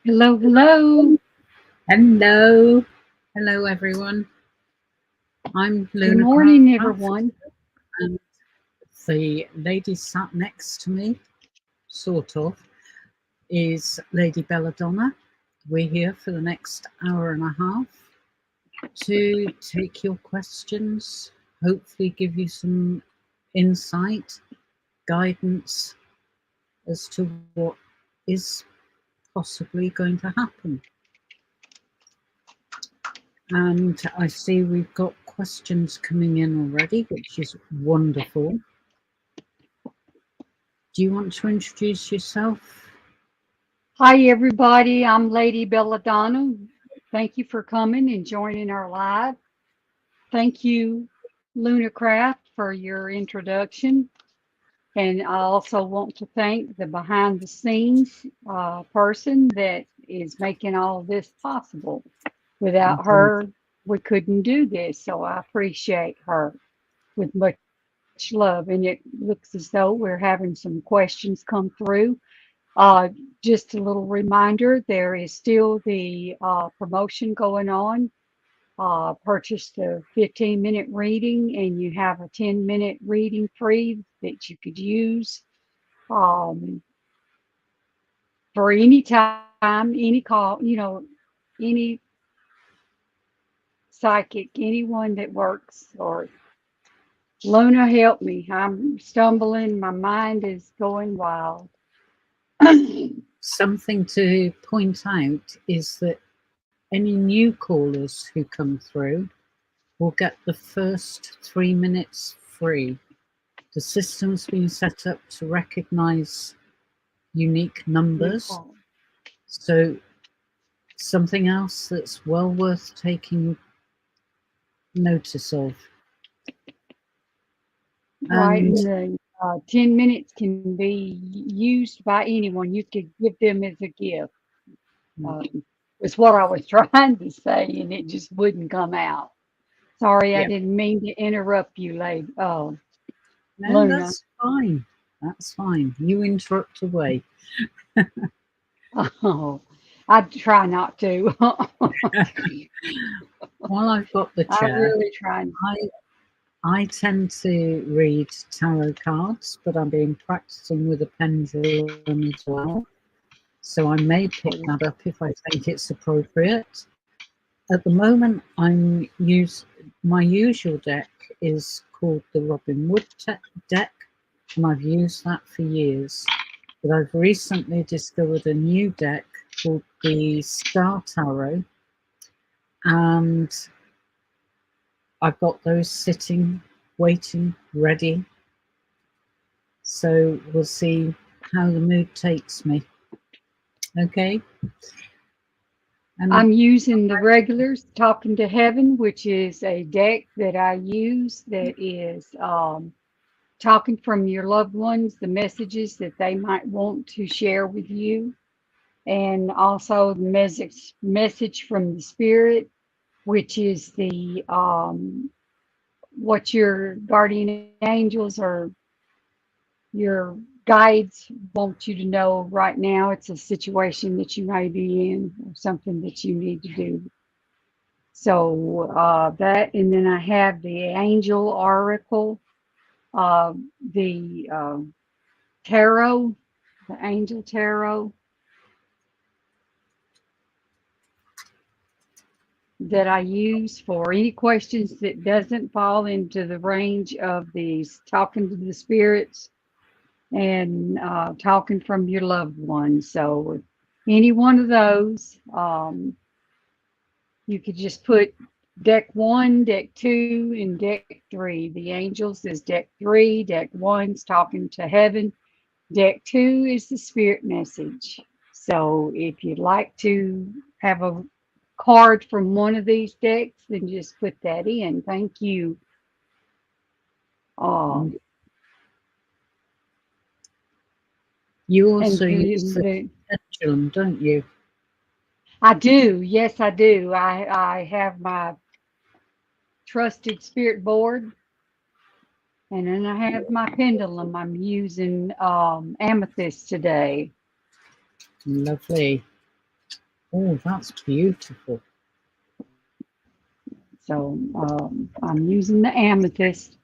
Hello, hello. Hello. Hello, everyone. I'm Good morning, Lunarcraft, everyone. and the lady sat next to me, sort of, is Lady Bella Donna. We're here for the next hour and a half to take your questions, hopefully, give you some insight, guidance as to what is possibly going to happen. And I see we've got questions coming in already, which is wonderful. Do you want to introduce yourself? Hi, everybody. I'm Lady Bella Donna. Thank you for coming and joining our live. Thank you, Lunarcraft, for your introduction. And I also want to thank the behind the scenes person that is making all of this possible. Without Indeed. her, we couldn't do this. So I appreciate her with much love. And it looks as though we're having some questions come through. Just a little reminder, there is still the promotion going on. Purchase the 15-minute reading and you have a 10-minute reading free that you could use um, for any time, any call, any psychic, anyone that works. Or Luna, help me. I'm stumbling. My mind is going wild. Something to point out is that any new callers who come through will get the first 3 minutes free. The system's been set up to recognize unique New numbers. call. So, something else that's well worth taking notice of. Right, And and the 10 minutes can be used by anyone. You could give them as a gift. Was what I was trying to say, and it just wouldn't come out. Sorry, I yeah, didn't mean to interrupt you, lady. Oh, no, Luna. that's fine. That's fine. You interrupt away. Oh, I try not to. While I've got the I chair, really try. I tend to read tarot cards, but I've been practicing with a pendulum as well. So I may pick that up if I think it's appropriate. At the moment, my usual deck is called the Robin Wood deck, and I've used that for years. But I've recently discovered a new deck called the Star Tarot, and I've got those sitting, waiting, ready. So we'll see how the mood takes me. Okay. And I'm using the regulars, Talking to Heaven, which is a deck that I use that is talking from your loved ones, the messages that they might want to share with you, and also the message from the spirit, which is the what your guardian angels or your guides want you to know right now. It's a situation that you may be in or something that you need to do. So that, and then I have the angel oracle, the tarot, the angel tarot that I use for any questions that doesn't fall into the range of these talking to the spirits and talking from your loved ones. So any one of those, you could just put deck one, deck two, and deck three. The angels is deck three, deck one's talking to heaven, deck two is the spirit message. So if you'd like to have a card from one of these decks, then just put that in. Thank you. Um, you and also use the the pendulum, don't you? I do, yes, I do. I have my trusted spirit board, and then I have my pendulum. I'm using amethyst today. Lovely. Oh, that's beautiful. So I'm using the amethyst.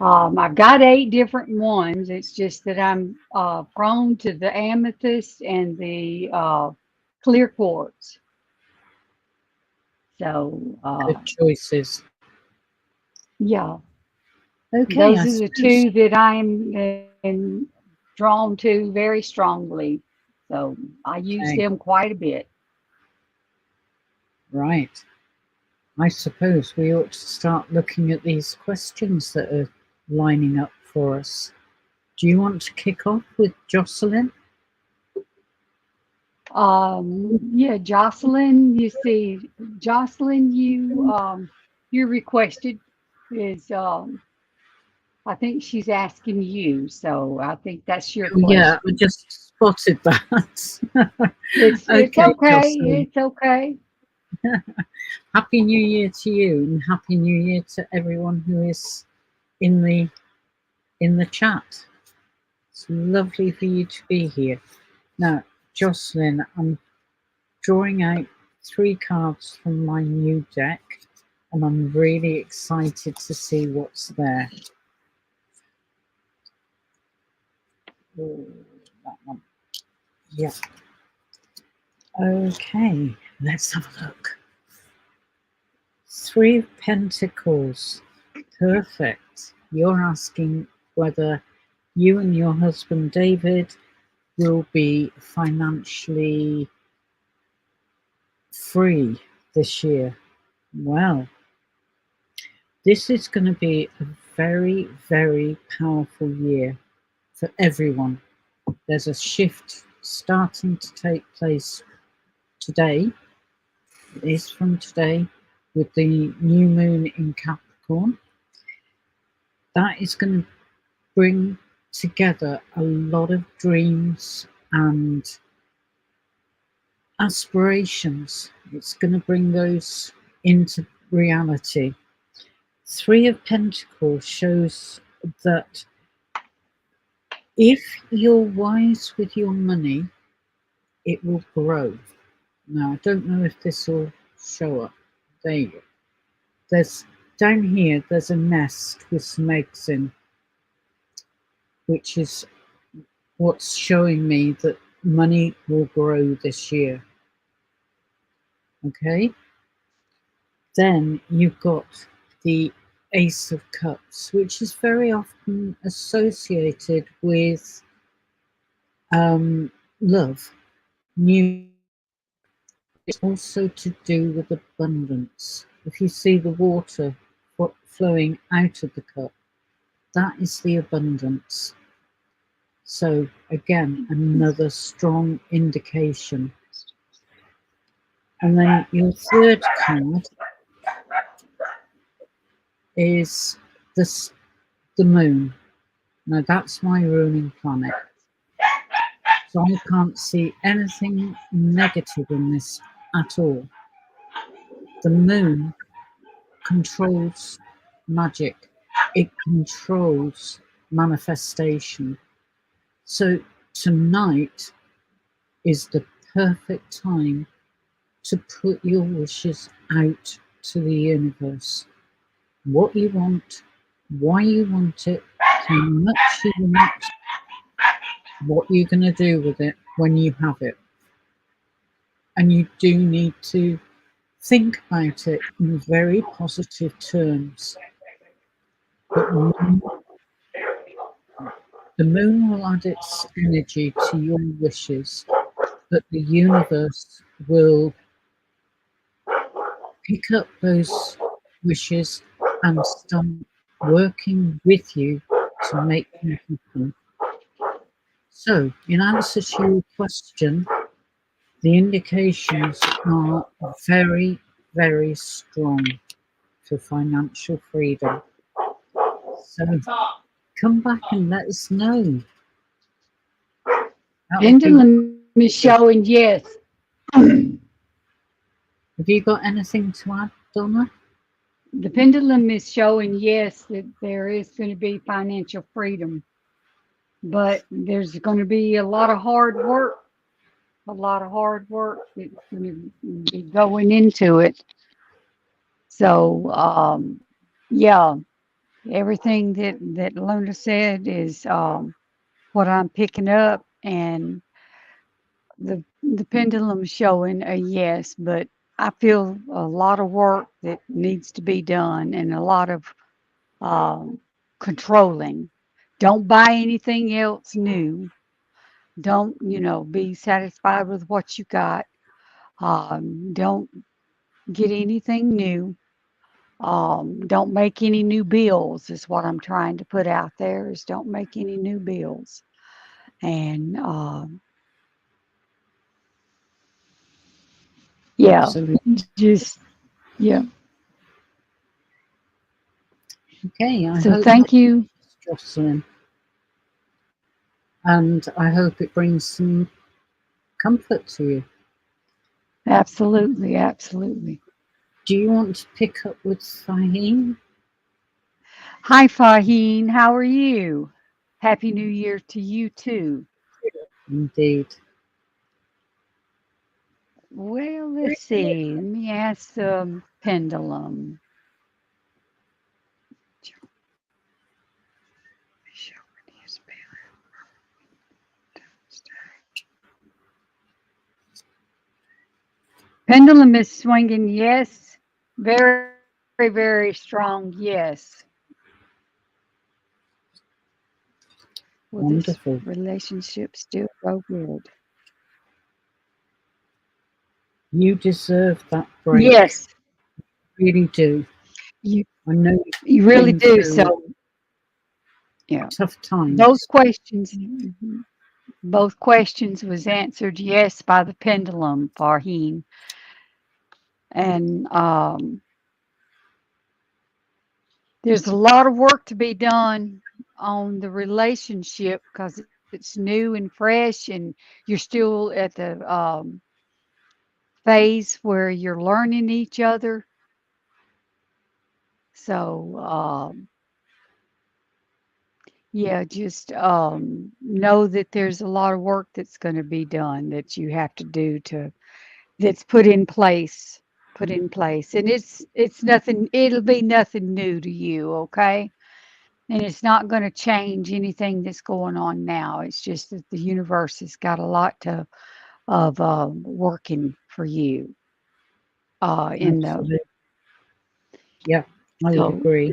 I've got 8 different ones. It's just that I'm prone to the amethyst and the clear quartz. So Good choices. yeah, Okay, I those are the suppose. two that I'm drawn to very strongly. So I use Okay, them quite a bit. right. I suppose we ought to start looking at these questions that are lining up for us. Do you want to kick off with Jocelyn? Yeah, Jocelyn, you see, Jocelyn, you requested is I think she's asking you, so I think that's your Oh, yeah, I question. just spotted that. It's Okay, okay. Jocelyn. It's okay. Happy New Year to you, and Happy New Year to everyone who is in the chat. It's lovely for you to be here. Now, Jocelyn, I'm drawing out 3 cards from my new deck, and I'm really excited to see what's there. Oh, that one. Yeah. Okay, let's have a look. 3 of Pentacles. Perfect. You're asking whether you and your husband David will be financially free this year. Well, this is going to be a very, very powerful year for everyone. There's a shift starting to take place today. It is from today with the new moon in Capricorn. That is going to bring together a lot of dreams and aspirations. It's going to bring those into reality. 3 of Pentacles shows that if you're wise with your money, it will grow. Now, I don't know if this will show up. There you go. There's down here, there's a nest with some eggs in, which is what's showing me that money will grow this year. Okay. Then you've got the Ace of Cups, which is very often associated with love, new. It's also to do with abundance. If you see the water flowing out of the cup, that is the abundance. So again, another strong indication. And then your third card is the moon. Now that's my ruling planet. So I can't see anything negative in this at all. The moon controls magic, it controls manifestation. So tonight is the perfect time to put your wishes out to the universe. What you want, why you want it, how much you want, what you're going to do with it when you have it. And you do need to think about it in very positive terms. But the moon will add its energy to your wishes, but the universe will pick up those wishes and start working with you to make them happen. So, in answer to your question, the indications are very, very strong for financial freedom. So, come back and let us know. That would be Pendulum is good. showing yes. Have you got anything to add, Donna? The pendulum is showing yes that there is going to be financial freedom, but there's going to be a lot of hard work a lot of hard work that's going to be going into it. So, yeah, everything that Luna said is what I'm picking up, and the pendulum showing a yes, but I feel a lot of work that needs to be done and a lot of um, controlling. Don't buy anything else new. Don't, be satisfied with what you got. Don't get anything new. Don't make any new bills is what I'm trying to put out there is don't make any new bills. And yeah, Absolutely. just, yeah. Okay, I So hope that thank you. Jocelyn, and I hope it brings some comfort to you. Absolutely, absolutely. Do you want to pick up with Fahim? Hi, Faheen. How are you? Happy New Year to you too. Indeed. Well, let's see. Let me ask Pendulum. Pendulum is swinging yes. Very, very strong yes. Will this Wonderful. relationship still go good? You deserve that break. Yes, Really do. you I know you you've really been do. through So, yeah, tough both times. questions, both questions was answered yes by the pendulum, Farheen. And there's a lot of work to be done on the relationship because it's new and fresh, and you're still at the phase where you're learning each other. So, yeah, just know that there's a lot of work that's going to be done that you have to do to that's put in place, and it's nothing. It'll be nothing new to you, okay? And it's not going to change anything that's going on now. It's just that the universe has got a lot of working for you in the Absolutely. Yeah, I would so agree.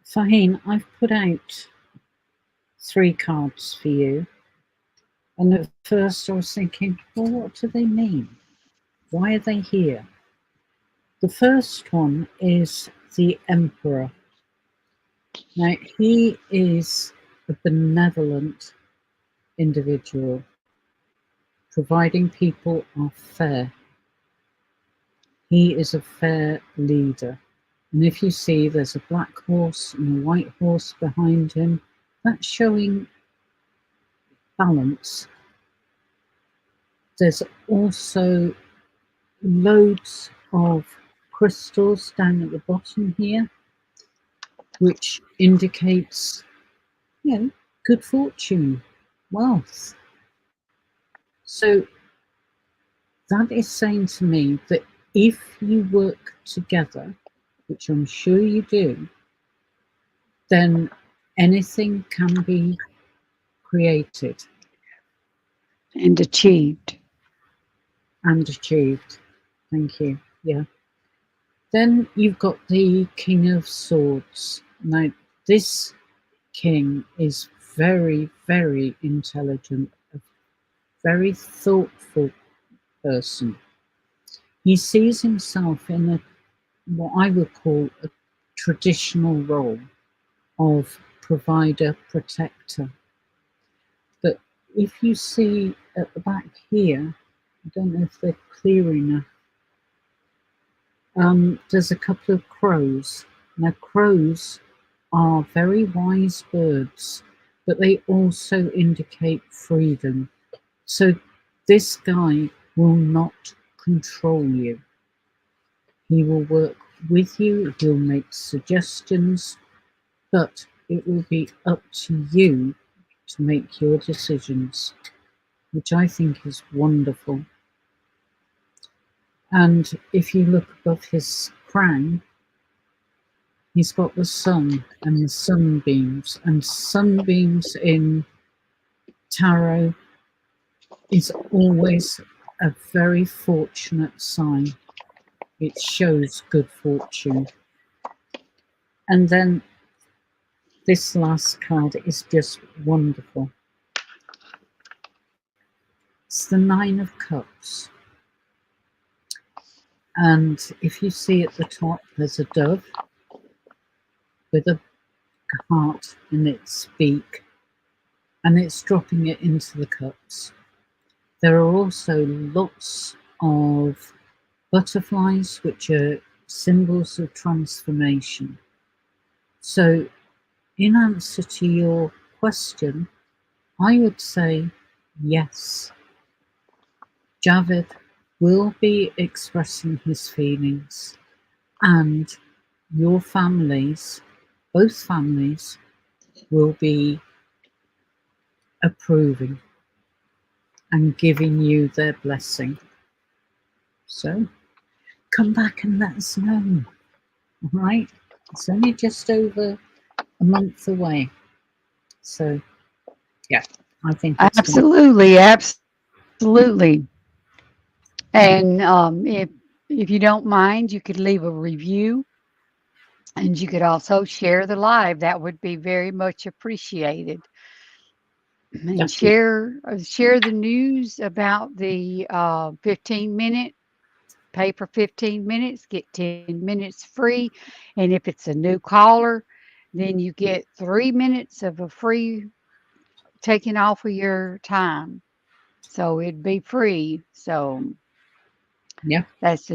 Fahim, I've put out 3 cards for you. And at first I was thinking, well, what do they mean? Why are they here? The first one is the Emperor. Now, he is a benevolent individual, providing people are fair. He is a fair leader. And if you see there's a black horse and a white horse behind him, that's showing balance. There's also loads of crystals down at the bottom here, which indicates, good fortune, wealth. So that is saying to me that if you work together, which I'm sure you do, then anything can be created and achieved. and achieved. Thank you. Yeah. Then you've got the King of Swords. Now, this king is very, very intelligent, a very thoughtful person. He sees himself in what I would call a traditional role of provider protector. But if you see at the back here, I don't know if they're clear enough, there's a couple of crows. Now, crows are very wise birds, but they also indicate freedom. So, this guy will not control you. He will work with you, he'll make suggestions, but it will be up to you to make your decisions. which I think is wonderful. And if you look above his crown, he's got the sun and the sunbeams. And sunbeams in tarot is always a very fortunate sign. It shows good fortune. And then this last card is just wonderful. It's the Nine of Cups. And if you see at the top, there's a dove with a heart in its beak, and it's dropping it into the cups. There are also lots of butterflies, which are symbols of transformation. So, in answer to your question, I would say yes. Javid will be expressing his feelings, and your families, both families, will be approving and giving you their blessing. So come back and let us know. All right? It's only just over a month away. So yeah, I think it's Absolutely, absolutely. And if you don't mind, you could leave a review, and you could also share the live. That would be very much appreciated. And definitely share the news about the 15-minute pay for 15 minutes, get 10 minutes free. And if it's a new caller, then you get 3 minutes of a free taking off of your time. So it'd be free. So yeah. that's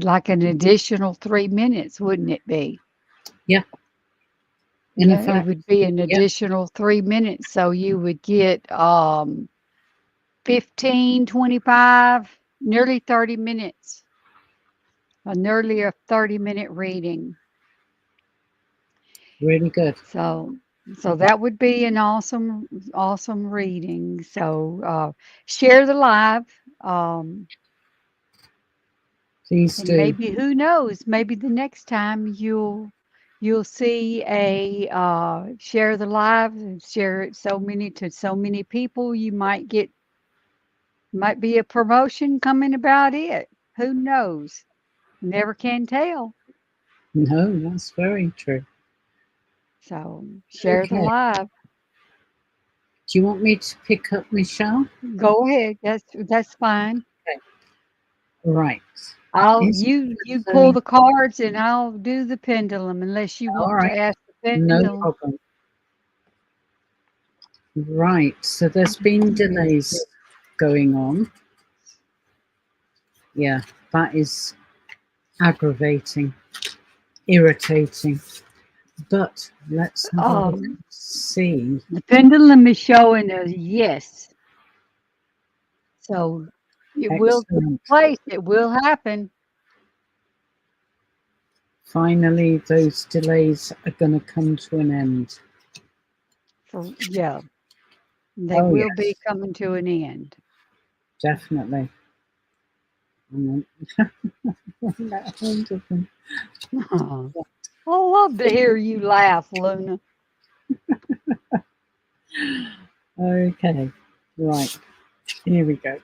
like an additional 3 minutes, wouldn't it be? Yeah. In Yeah, it fact, would be an yeah, additional 3 minutes. So you would get 15, 25, nearly 30 minutes, nearly a 30-minute reading. really good. So that would be an awesome reading. So share the live. Um, Please and do. maybe, who knows, maybe the next time you'll see a share the live and share it to so many people, you might be a promotion coming about it. Who knows? Never can tell. No, that's very true. So share the Okay. live. Do you want me to pick up Michelle? Go ahead. That's fine. Okay. Right. I'll Is you pull so the cards and I'll do the pendulum unless you all want to right. ask the No pendulum. problem. Right. So there's been delays going on. Yeah, that is aggravating, irritating. But let's have a look and see. The pendulum is showing a yes. So it will take Excellent. place. It will happen. Finally, those delays are going to come to an end. Yeah, they Oh, will be yes, coming to an end. definitely. Mm. Let hold of them. I love to hear you laugh, Luna. Okay, right. Here we go.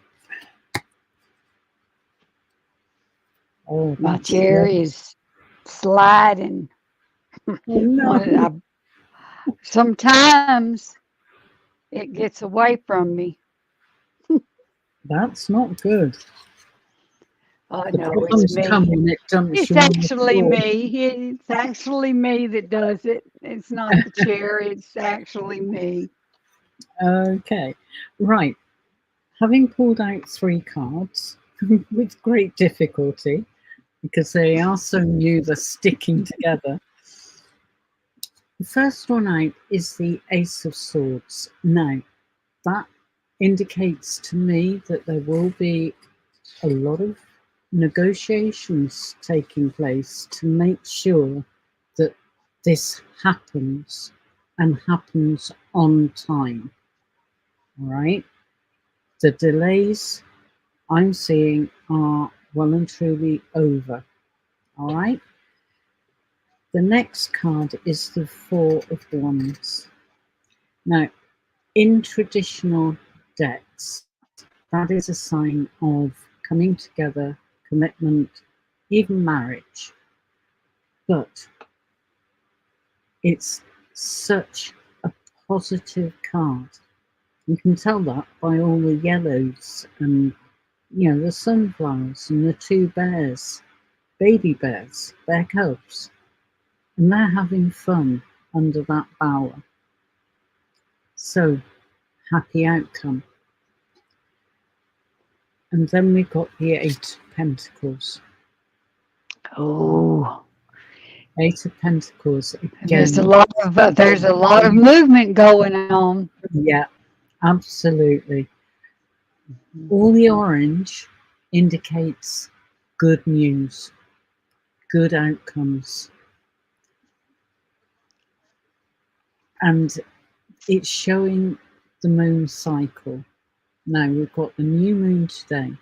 Oh, My that's chair lovely. is sliding. Oh, no, Sometimes it gets away from me. that's not good. Oh The no, it's problems come me. when it dumps It's you on the actually floor. me. It's actually me that does it. It's not the chair. It's actually me. Okay, right. Having pulled out 3 cards with great difficulty because they are so new, they're sticking together. The first one out is the Ace of Swords. Now, that indicates to me that there will be a lot of negotiations taking place to make sure that this happens and happens on time. All right. The delays I'm seeing are well and truly over. All right. The next card is the Four of Wands. Now, in traditional decks, that is a sign of coming together, commitment, even marriage. But it's such a positive card. You can tell that by all the yellows and, you know, the sunflowers and the two bears, baby bears, bear cubs, and they're having fun under that bower. So, happy outcome. And then we've got the Eight of Pentacles. Oh, Eight of Pentacles there's a again. lot of movement going on. Yeah, absolutely. All the orange indicates good news, good outcomes. And it's showing the moon cycle. Now we've got the new moon today.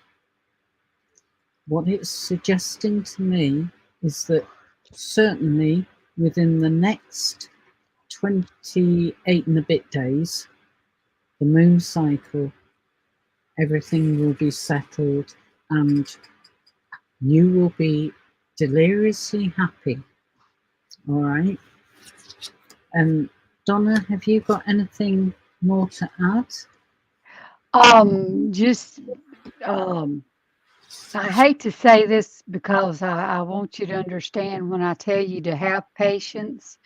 What it's suggesting to me is that certainly within the next 28 and a bit days, the moon cycle, everything will be settled and you will be deliriously happy. All right. And Donna, have you got anything more to add? Just I hate to say this because I want you to understand when I tell you to have patience.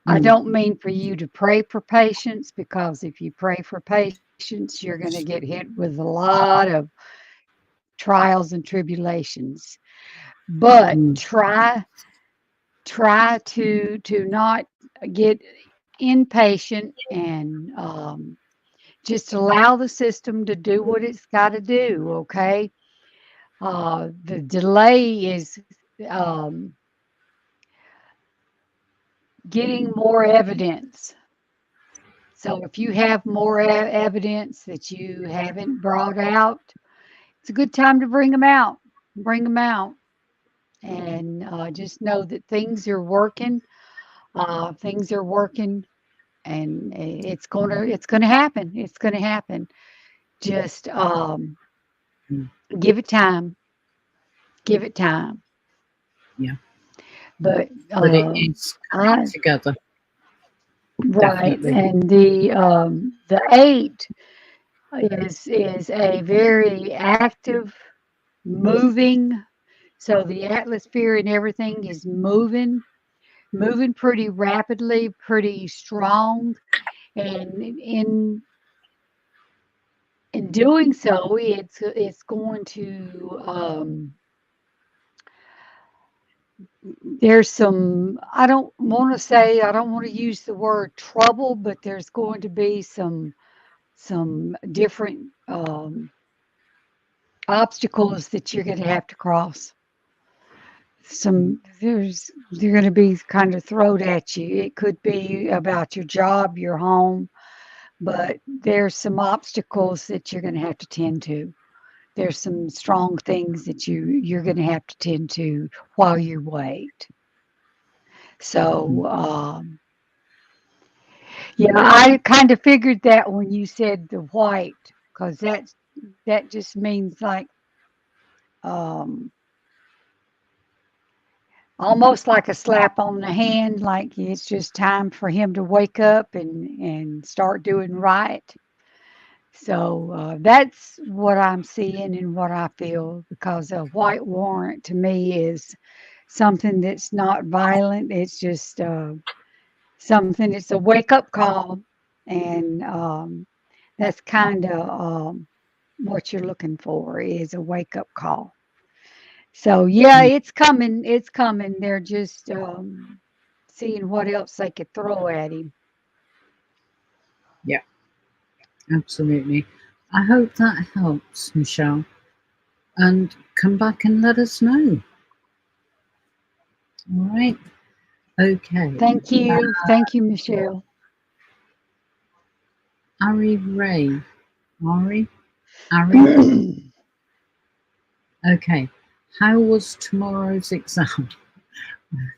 I Mm, don't mean for you to pray for patience, because if you pray for patience, you're going to get hit with a lot of trials and tribulations. But mm, try to not get impatient, and just allow the system to do what it's got to do. Okay. The delay is um, getting more evidence. So if you have more evidence that you haven't brought out, it's a good time to bring them out. Bring them out, and just know that things are working. Things are working, and it's gonna happen. It's gonna happen. Just mm. give it time. Give it time. Yeah, But but it is coming I together, right, definitely. and the eight is a very active, moving. So the atmosphere and everything is moving pretty rapidly, pretty strong, and in doing so, it's going to there's some, I don't want to use the word trouble, but there's going to be some different obstacles that you're going to have to cross. They're going to be kind of thrown at you. It could be about your job, your home, but there's some obstacles that you're going to have to tend to. There's some strong things that you're going to have to tend to while you wait. Mm, So yeah, I kind of figured that when you said the white, because that just means like um, almost like a slap on the hand, like it's just time for him to wake up and start doing right. So that's what I'm seeing and what I feel, because a white warrant to me is something that's not violent. It's just something. It's a wake up call, and that's kind of what you're looking for is a wake up call. So yeah, mm. it's coming. It's coming. They're just seeing what else they could throw at him. Yeah, absolutely. I hope that helps, Michelle. And come back and let us know. All right. Okay. Thank you, Michelle. Ari Ray. Ari? Okay. How was tomorrow's exam?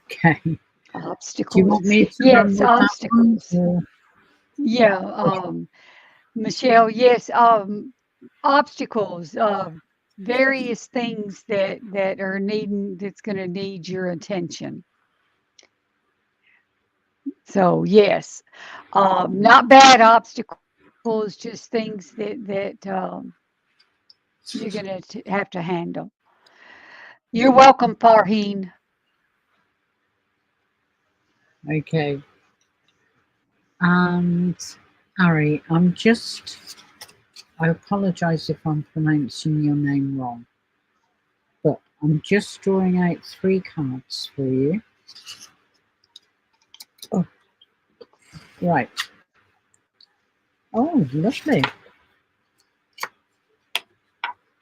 Okay. Do you Obstacles. want me to run Yes, with that one? obstacles. Yeah, Michelle, yes, obstacles, various things that are needing that's going to need your attention. So yes, not bad obstacles, just things that you're going to have to handle. You're welcome, Farheen. Okay. And Ari, I apologize if I'm pronouncing your name wrong, but I'm just drawing out 3 cards for you. Oh, right. Oh, lovely.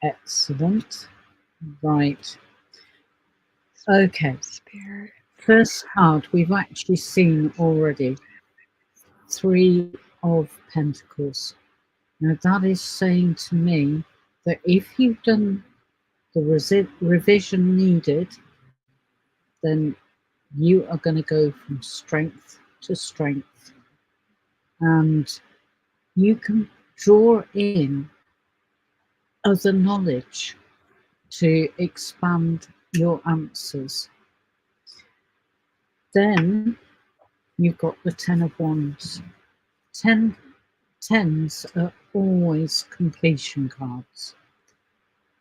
Excellent. Right. Okay. Spirit. First card we've actually seen already. 3 of Pentacles. Now that is saying to me that if you've done the revision needed, then you are going to go from strength to strength, and you can draw in other knowledge to expand your answers. Then you've got the 10 of Wands. Tens are always completion cards.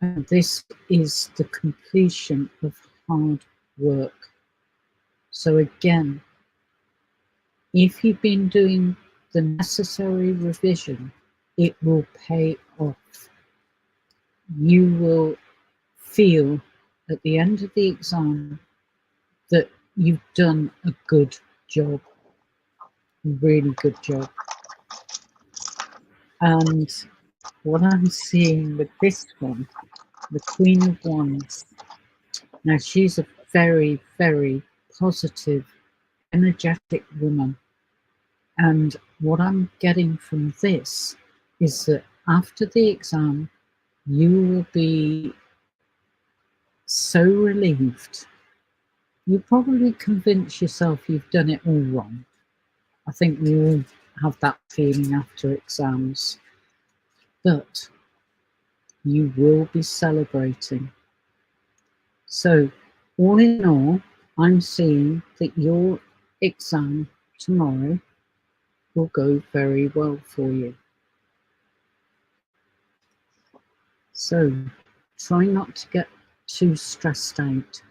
And this is the completion of hard work. So again, if you've been doing the necessary revision, it will pay off. You will feel at the end of the exam that you've done a good job, a really good job. And what I'm seeing with this one, the Queen of Wands, now she's a very, very positive, energetic woman. And what I'm getting from this is that after the exam, you will be so relieved. You probably convince yourself you've done it all wrong. I think we all have that feeling after exams. But you will be celebrating. So, all in all, I'm seeing that your exam tomorrow will go very well for you. So, try not to get too stressed out.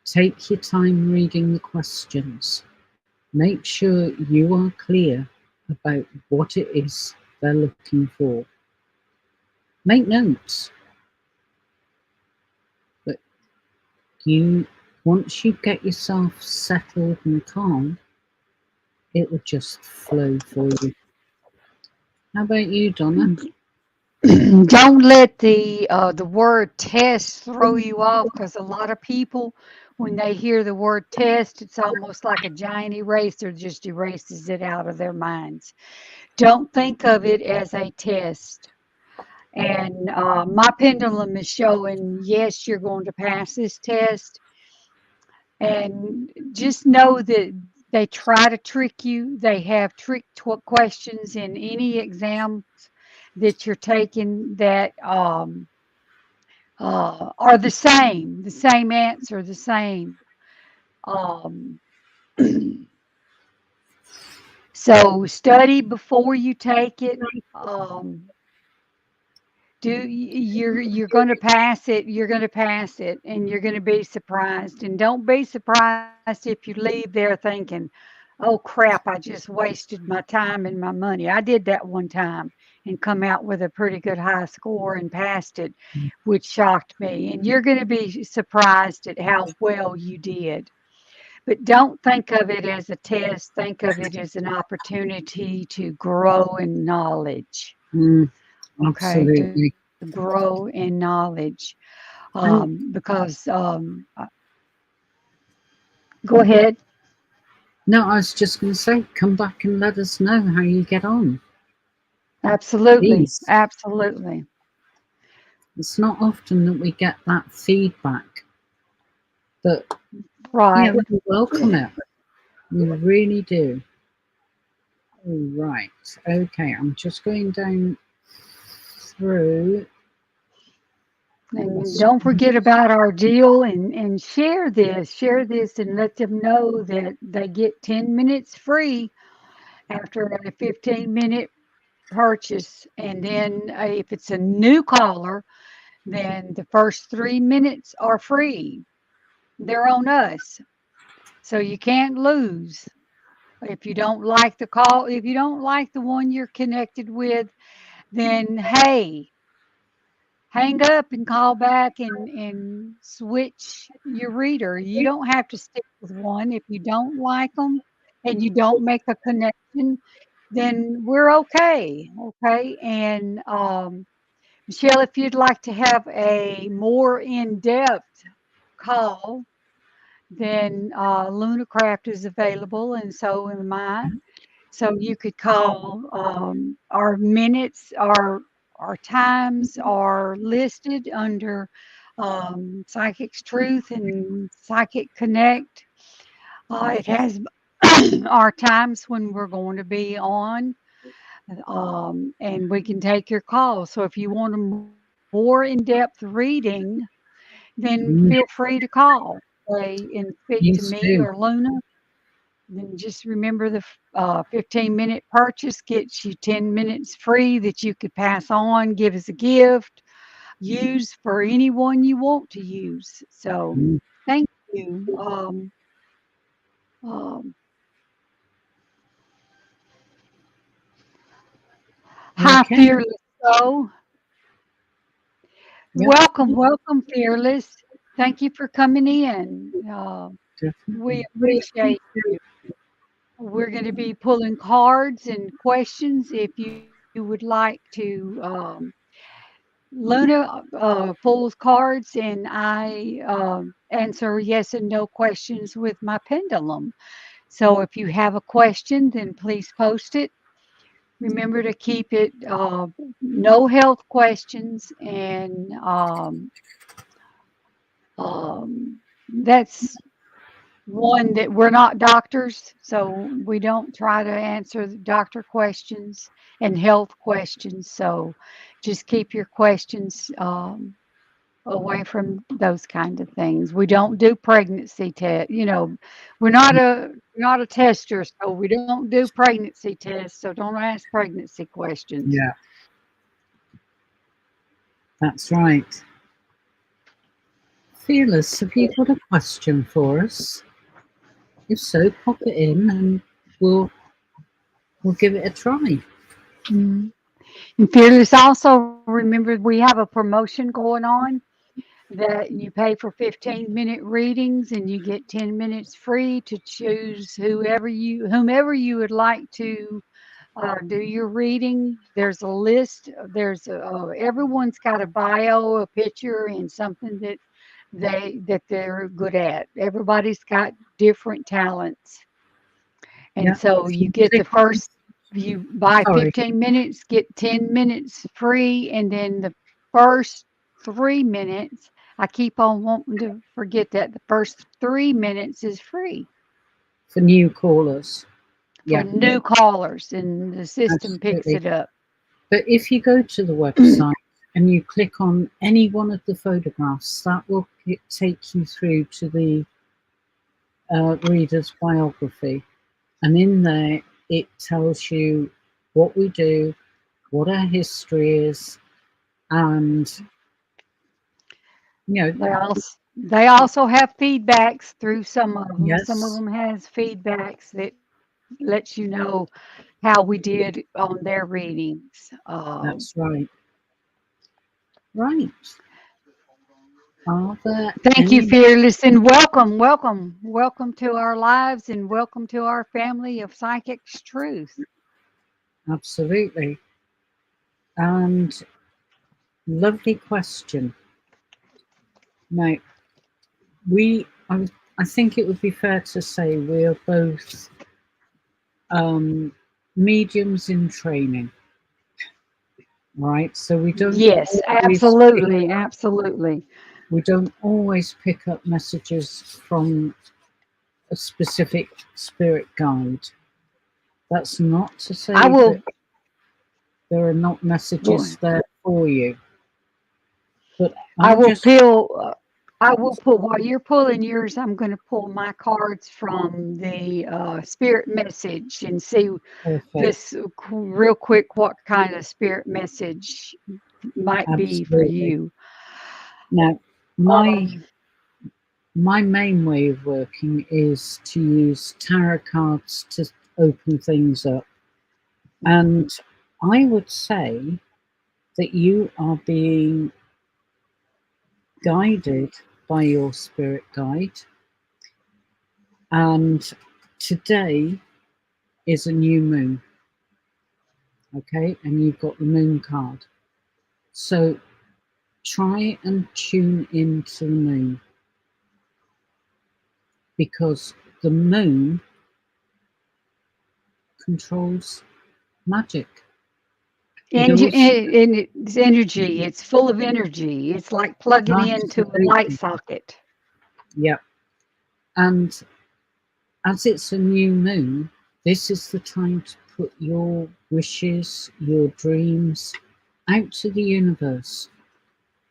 Take your time reading the questions. Make sure you are clear about what it is they're looking for. Make notes. But once you get yourself settled and calm, it will just flow for you. How about you, Donna? Don't let the word test throw you off, because a lot of people, when they hear the word test, it's almost like a giant eraser just erases it out of their minds. Don't think of it as a test. And my pendulum is showing, yes, you're going to pass this test. And just know that they try to trick you. They have trick questions in any exams that you're taking that are the same answer, the same. Um, so study before you take it. You're going to pass it. You're going to pass it, and you're going to be surprised. And don't be surprised if you leave there thinking, "Oh crap! I just wasted my time and my money." I did that one time and come out with a pretty good high score and passed it, which shocked me. And you're going to be surprised at how well you did. But don't think of it as a test. Think of it as an opportunity to grow in knowledge. Okay, to Absolutely. grow in knowledge. And Because Go ahead. no, I was just going to say, come back and let us know how you get on. Absolutely. Please. Absolutely. It's not often that we get that feedback, but Right. we welcome it. We really do. All right. Okay, I'm just going down through. And don't forget about our deal and share this and let them know that they get 10 minutes free after a 15-minute purchase. And then if it's a new caller, then the first 3 minutes are free. They're on us. So you can't lose. If you don't like the call, if you don't like the one you're connected with, then hey, hang up and call back and switch your reader. You don't have to stick with one. If you don't like them and you don't make a connection, then we're okay. Okay. And Michelle, if you'd like to have a more in-depth call, then Lunarcraft is available, and so am I. So you could call our minutes, our times are listed under Psychic's Truth and Psychic Connect. It has our times when we're going to be on, and we can take your call. So if you want a more in-depth reading, then feel free to call and speak to Please me do. or Luna. Then just remember the 15-minute purchase gets you 10 minutes free that you could pass on, give as a gift, use for anyone you want to use. So Mm, thank you. Um, Hi, Okay. Fearless. So Yep. welcome, Fearless. Thank you for coming in. We Definitely. appreciate you. We're going to be pulling cards and questions if you would like to. Luna pulls cards and I answer yes and no questions with my pendulum. So if you have a question, then please post it. Remember to keep it no health questions, and that's one that we're not doctors, so we don't try to answer the doctor questions and health questions. So just keep your questions away from those kind of things. We don't do pregnancy test. We're not a tester, so we don't do pregnancy tests. So don't ask pregnancy questions. Yeah, that's right. Fearless, have you got a question for us? If so, pop it in and we'll give it a try. Mhm. And Fearless, also remember we have a promotion going on that you pay for 15-minute readings and you get 10 minutes free to choose whomever you would like to do your reading. There's a list. Everyone's got a bio, a picture, and something that they're good at. Everybody's got different talents, and Yeah. so If you you get the click on, first. You buy sorry, 15 minutes, get 10 minutes free, and then the first 3 minutes. I keep on wanting to forget that the first 3 minutes is free for new callers. for Yeah, new callers, and the system picks absolutely. it up. But if you go to the website and you click on any one of the photographs, that will take you through to the reader's biography. And in there, it tells you what we do, what our history is, and you know, They also have feedbacks through some of them. Some of yes, them has feedbacks that lets you know how we did on their readings. that's right. Right. Are there Thank you, any? Fearless, and welcome to our lives, and welcome to our family of Psychic's Truth. Absolutely. And lovely question. Now, I think it would be fair to say we are both mediums in training. right? So Yes, absolutely, absolutely. we don't always pick up messages from a specific spirit guide. That's not to I say that will, there are not boy, messages there for you, but I I'm will just peel, I will pull, while you're pulling yours, I'm going to pull my cards from the spirit message and see perfect. this real quick what kind of spirit message might be for Absolutely. you. Now, my Um, my main way of working is to use tarot cards to open things up. And I would say that you are being guided by your spirit guide. And today is a new moon, okay? And you've got the moon card. So try and tune into the moon because the moon controls magic. It and, also, and it's energy, it's full of energy. It's like plugging into a light absolutely, socket. yeah. And as it's a new moon, this is the time to put your wishes, your dreams out to the universe.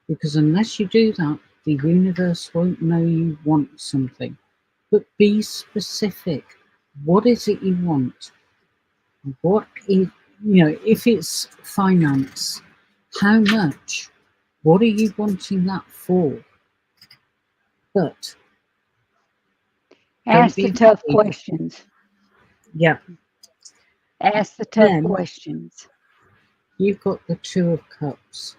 Because unless you do that, the universe won't know you want something. But be specific. What is it you want? What is, if it's finance, how much? What are you wanting that for? But don't Ask the be tough afraid. questions. Yeah. Ask the tough Then questions. you've got the Two of Cups.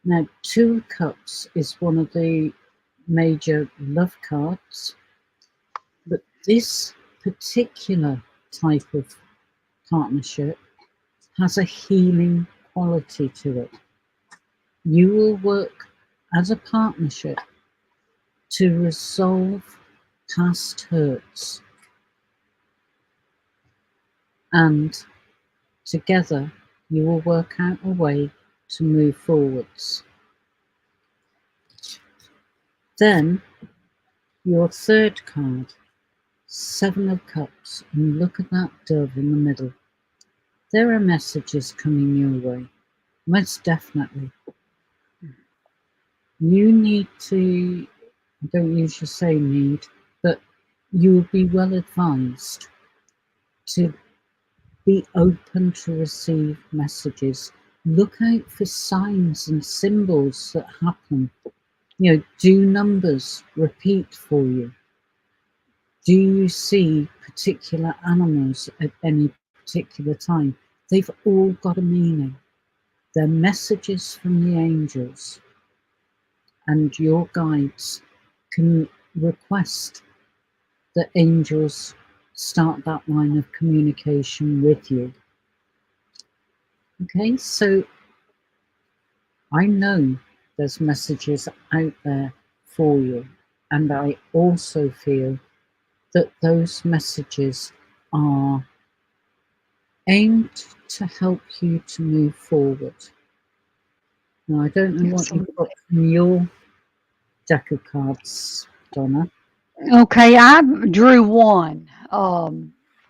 Now, Two of Cups is one of the major love cards, but this particular type of partnership has a healing quality to it. You will work as a partnership to resolve past hurts, and together you will work out a way to move forwards. Then your third card, Seven of Cups, and look at that dove in the middle. There are messages coming your way, most definitely. You need to, I don't usually say need, but you will be well advised to be open to receive messages. Look out for signs and symbols that happen. Do numbers repeat for you? Do you see particular animals at any particular time? They've all got a meaning. They're messages from the angels, and your guides can request that angels start that line of communication with you. Okay, so I know there's messages out there for you, and I also feel that those messages are aimed to help you to move forward. Now, I don't know what you've got Absolutely. from your deck of cards, Donna. Okay, I drew one.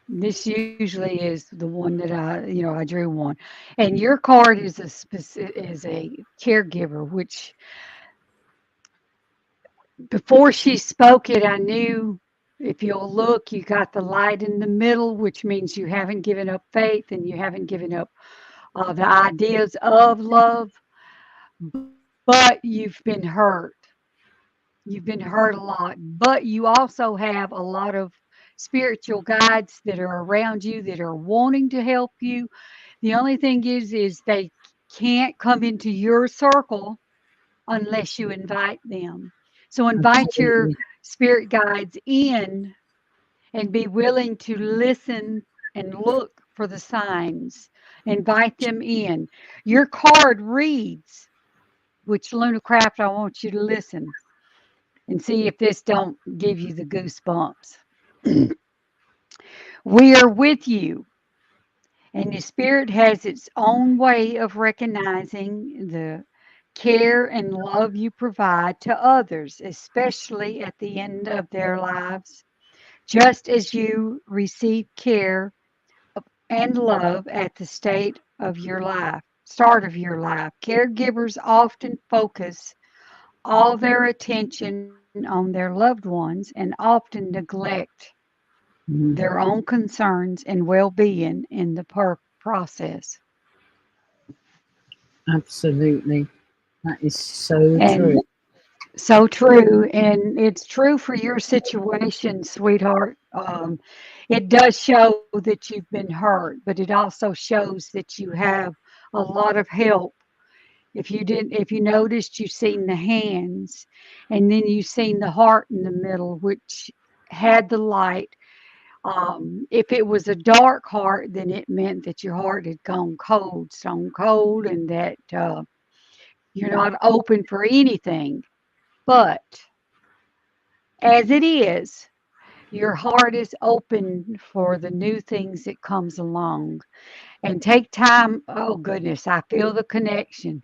This usually is the one that I drew one, and your card is a caregiver, which before she spoke it, I knew if you'll look, you got the light in the middle, which means you haven't given up faith and you haven't given up the ideas of love, but you've been hurt. You've been hurt a lot, but you also have a lot of spiritual guides that are around you that are wanting to help you. The only thing is they can't come into your circle unless you invite them. So invite your Absolutely. spirit guides in and be willing to listen and look for the signs. Invite them in. Your card reads, which Lunarcraft, I want you to listen and see if this don't give you the goosebumps. We are with you And the spirit has its own way of recognizing the care and love you provide to others, especially at the end of their lives. Just as you receive care and love at the start of your life, caregivers often focus all their attention on their loved ones and often neglect Mm, their own concerns and well-being in the process. absolutely. That is so And true. so true, and it's true for your situation, sweetheart. It does show that you've been hurt, but it also shows that you have a lot of help. If you noticed, you've seen the hands, and then you've seen the heart in the middle, which had the light. If it was a dark heart, then it meant that your heart had gone cold, stone cold, and that you're not open for anything. But as it is, your heart is open for the new things that comes along. And take time. Oh goodness, I feel the connection.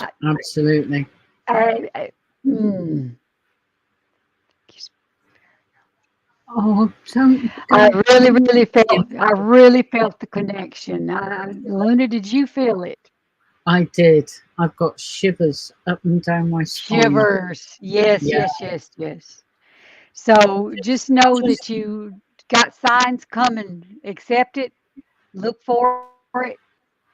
I, Absolutely. I, mm, Oh, I don't really, really you- felt. I really felt the connection. Luna, did you feel it? I did. I've got shivers up and down my spine. Shivers. Yes, Yeah, yes, yes, yes. So just, just know just that you got signs coming. Accept it. Look for it.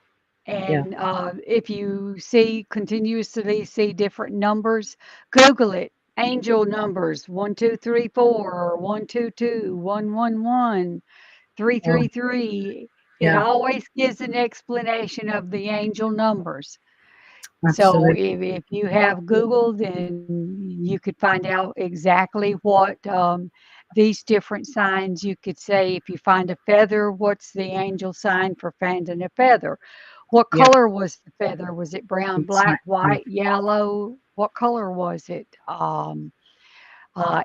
And yeah. if you see continuously see different numbers, Google it. Angel numbers 1, 2, 3, 4, or 1, 2, 2, 1, 1, 1, 3, Oh, 3, 3. It yeah. always gives an explanation of the angel numbers. So Absolutely. if you have Google, then you could find out exactly what these different signs. You could say if you find a feather, what's the angel sign for finding a feather? What Yeah, color was the feather? Was it brown, black, exactly. white, yellow? What color was it?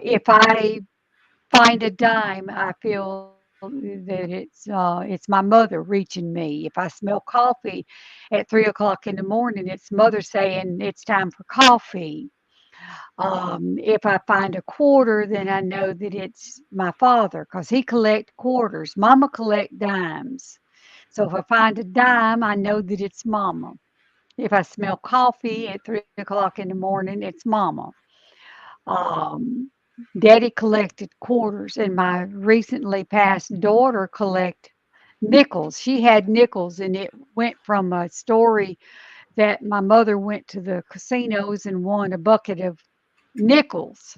If I find a dime, I feel that it's my mother reaching me. If I smell coffee at 3 o'clock in the morning, it's mother saying it's time for coffee. If I find a quarter, then I know that it's my father because he collect quarters. Mama collect dimes. So if I find a dime, I know that it's mama. If I smell coffee at 3 o'clock in the morning, it's mama. Um, Daddy collected quarters, and my recently passed daughter collect nickels. She had nickels, and it went from a story that my mother went to the casinos and won a bucket of nickels.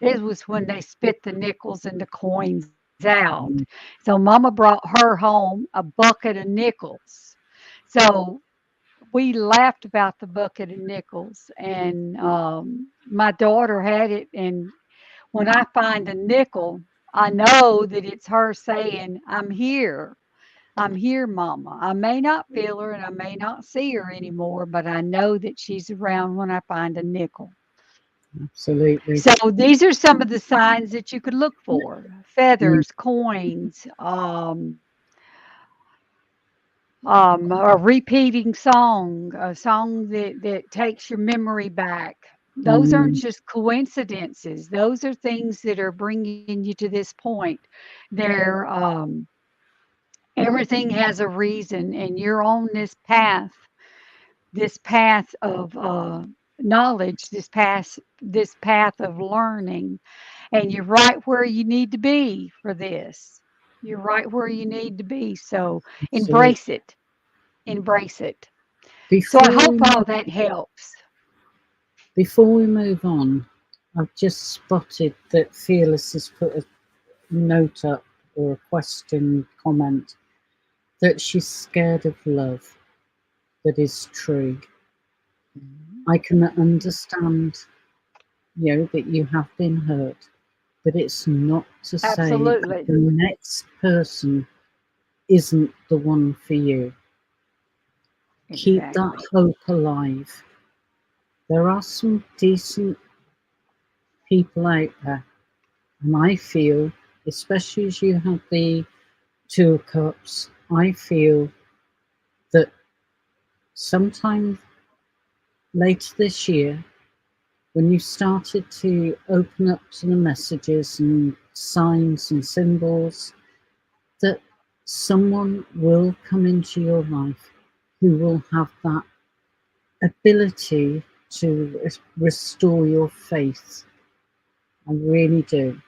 It was when they spit the nickels and the coins out. Mm, So Mama brought her home a bucket of nickels. So we laughed about the bucket of nickels, and my daughter had it. And when I find a nickel, I know that it's her saying, "I'm here. I'm here, Mama." I may not feel her and I may not see her anymore, but I know that she's around when I find a nickel. absolutely. So these are some of the signs that you could look for: Mm, feathers, coins, a repeating song, a song that takes your memory back. Those aren't mm, just coincidences. Those are things that are bringing you to this point. They're everything has a reason, and you're on this path of knowledge, this path of learning, and you're right where you need to be for this. You're right where you need to be. So absolutely. embrace it. Embrace it. So I Before hope we all move, that helps. before we move on, I've just spotted that Fearless has put a note up or a question comment that she's scared of love. That is true. Mhm. I can understand, that you have been hurt, but it's not to say that Absolutely. the next person isn't the one for you. Keep that Exactly. hope alive. There are some decent people out there, and I feel, especially as you have the Two of Cups, I feel that sometime later this year, when you started to open up to the messages and signs and symbols, that someone will come into your life who will have that ability to restore your faith. I really do.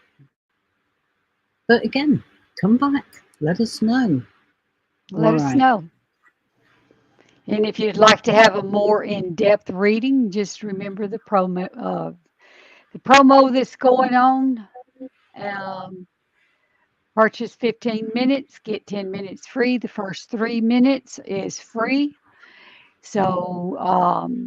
But again, come back. Let us know. Let All us right. know. And if you'd like to have a more in-depth reading, just remember the promo that's going on. Um, Purchase 15 minutes, get 10 minutes free. The first 3 minutes is free. So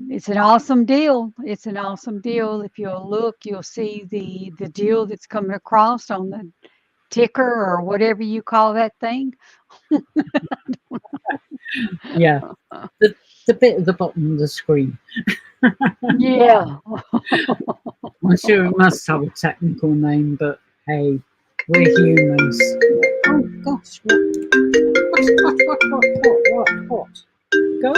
it's an awesome deal. It's an awesome deal. If you'll look, you'll see the deal that's coming across on the ticker or whatever you call that thing. Yeah. The bit at the bottom of the screen. Yeah. I'm sure it must have a technical name, but hey, we're humans. Oh gosh, what? Go.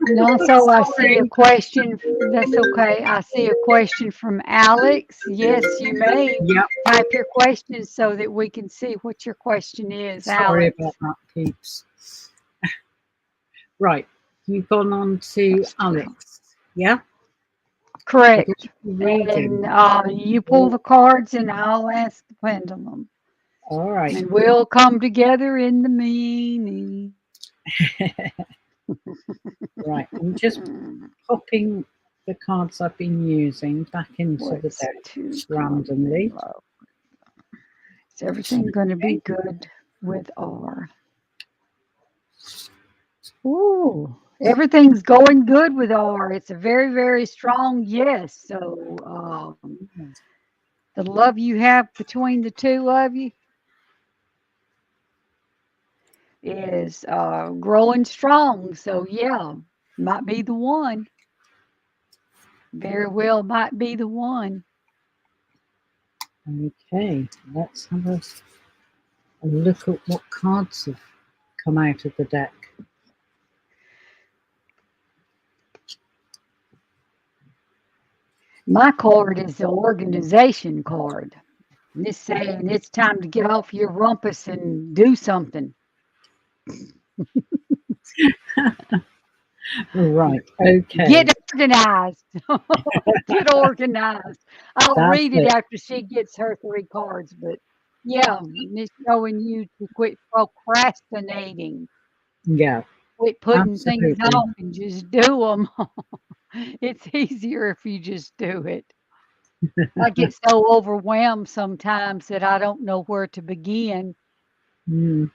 And also, I see a question. That's okay. I see a question from Alex. Yes, you may Yep. type your question so that we can see what your question is, Sorry Alex. about that, peeps. Right, you've gone on to Alex. Yeah. Correct. Reading. And you pull the cards, and I'll ask the pendulum, All right. and we'll come together in the meaning. Right. I'm just popping the cards I've been using back into the What's deck to come randomly. in love? Is everything going to be good with R? Ooh, everything's going good with R. It's a very, very strong yes. So the love you have between the two of you is growing strong. So yeah, might be the one. Very well might be the one. Okay, let's have a look at what cards have come out of the deck. My card is the organization card. And it's saying it's time to get off your rumpus and do something. Right, okay. Get organized. Get organized. I'll That's read it it. after she gets her 3 cards, but yeah, it's showing you to quit procrastinating. Yeah, Quit putting things absolutely. off and just do them. It's easier if you just do it. I get so overwhelmed sometimes that I don't know where to begin. Mm,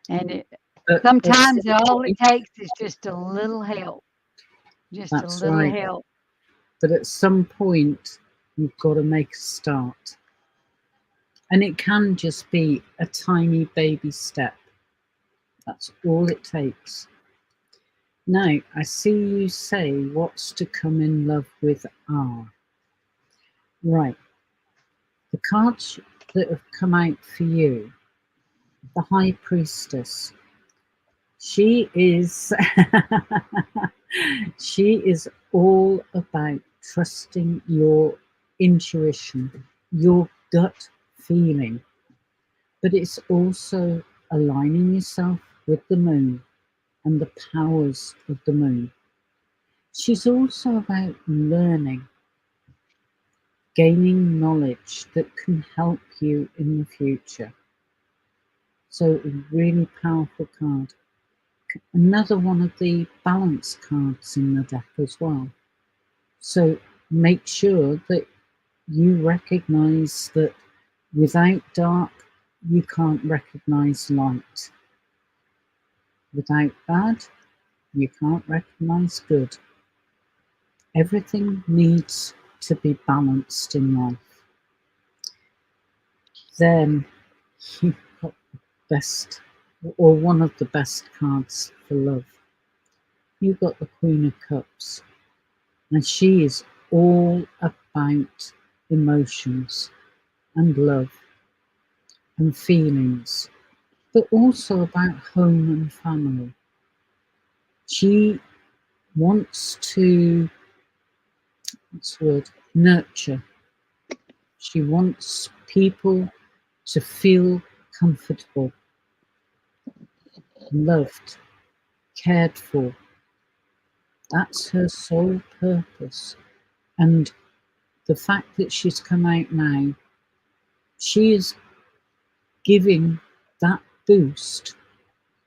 And but at sometimes some all it point, takes is just a little help. Just a that's little right. help. But at some point, you've got to make a start. And it can just be a tiny baby step. That's all it takes. Now, I see you say what's to come in love with R. Right. The cards that have come out for you, the High Priestess. She is she is all about trusting your intuition, your gut feeling, but it's also aligning yourself with the moon and the powers of the moon. She's also about learning, gaining knowledge that can help you in the future. So, a really powerful card. Another one of the balance cards in the deck as well. So, make sure that you recognize that without dark, you can't recognize light. Without bad, you can't recognize good. Everything needs to be balanced in life. Then you've got the best, or one of the best cards for love. You've got the Queen of Cups, and she is all about emotions and love. and feelings, but also about home and family. She wants to, what's the word, nurture. She wants people to feel comfortable, loved, cared for. That's her sole purpose. And the fact that she's come out now, she is giving that boost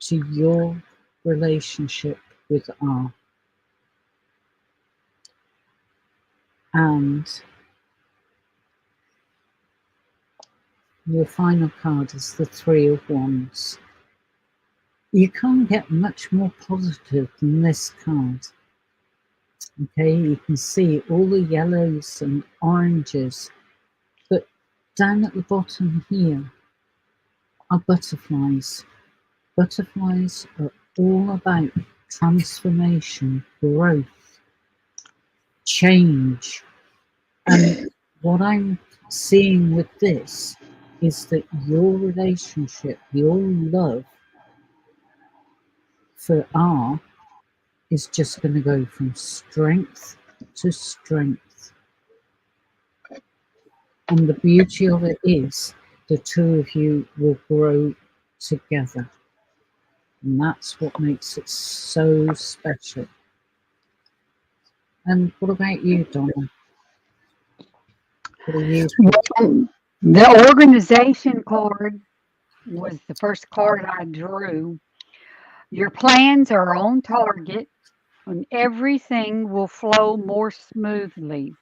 to your relationship with R. And your final card is the Three of Wands. You can't get much more positive than this card. Okay, you can see all the yellows and oranges, but down at the bottom here are butterflies. Butterflies are all about transformation, growth, change. And what I'm seeing with this is that your relationship, your love for R is just going to go from strength to strength. And the beauty of it is the two of you will grow together. And that's what makes it so special. And what about you, Donna? What are you Well, the organization card was the first card I drew. Your plans are on target and everything will flow more smoothly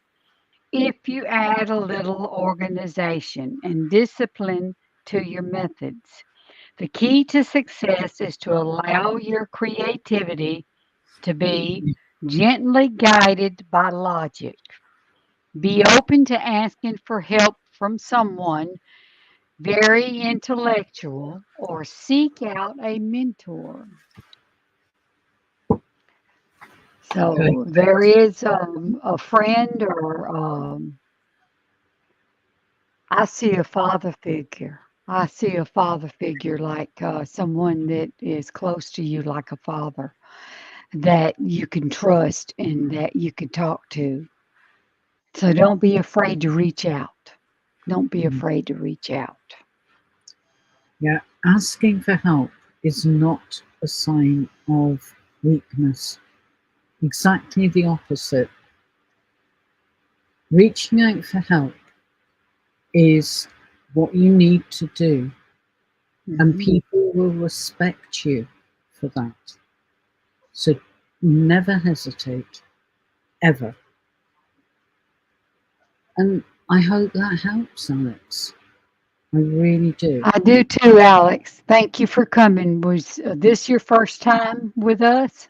if you add a little organization and discipline to your methods. The key to success is to allow your creativity to be gently guided by logic. Be open to asking for help from someone very intellectual or seek out a mentor. okay? So there is a friend, or I see a father figure. I see a father figure like someone that is close to you, like a father that you can trust and that you can talk to. So don't be afraid to reach out. Don't be Mm. afraid to reach out. Yeah, asking for help is not a sign of weakness. Exactly the opposite. Reaching out for help is what you need to do, and Hmm. people will respect you for that. So never hesitate, ever. And I hope that helps, Alex. I really do. I do too, Alex. Thank you for coming. Was this your first time with us,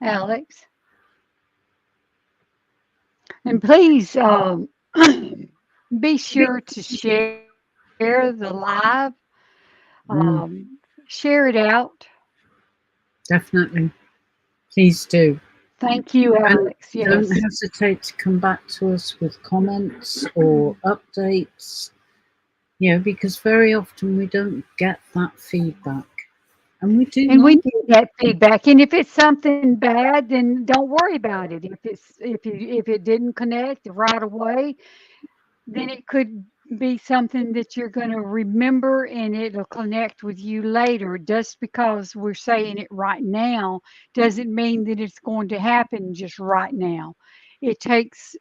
Alex? And please be sure to share the live. Mm, Share it out. definitely. Please do. Thank you, And Alex. don't Yes. hesitate to come back to us with comments or updates, because very often we don't get that feedback. And we do And we like need that feedback. And if it's something bad, then don't worry about it. If it didn't connect right away, then it could be something that you're going to remember and it'll connect with you later. Just because we're saying it right now doesn't mean that it's going to happen just right now. It takes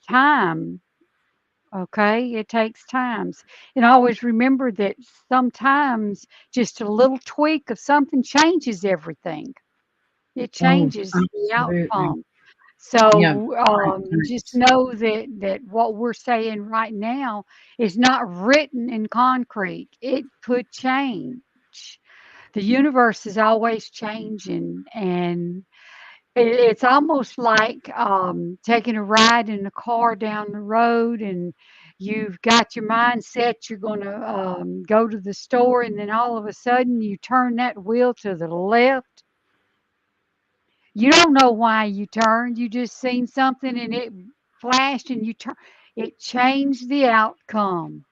time. Okay, it takes times. And always remember that sometimes just a little tweak of something changes everything. It oh, changes the absolutely. outcome. Yeah, So just correct. know that what we're saying right now is not written in concrete. It could change. The universe is always changing, and it's almost like taking a ride in a car down the road, and you've got your mind set. You're going to go to the store, and then all of a sudden you turn that wheel to the left. You don't know why you turned. You just seen something and it flashed and you turn. It changed the outcome.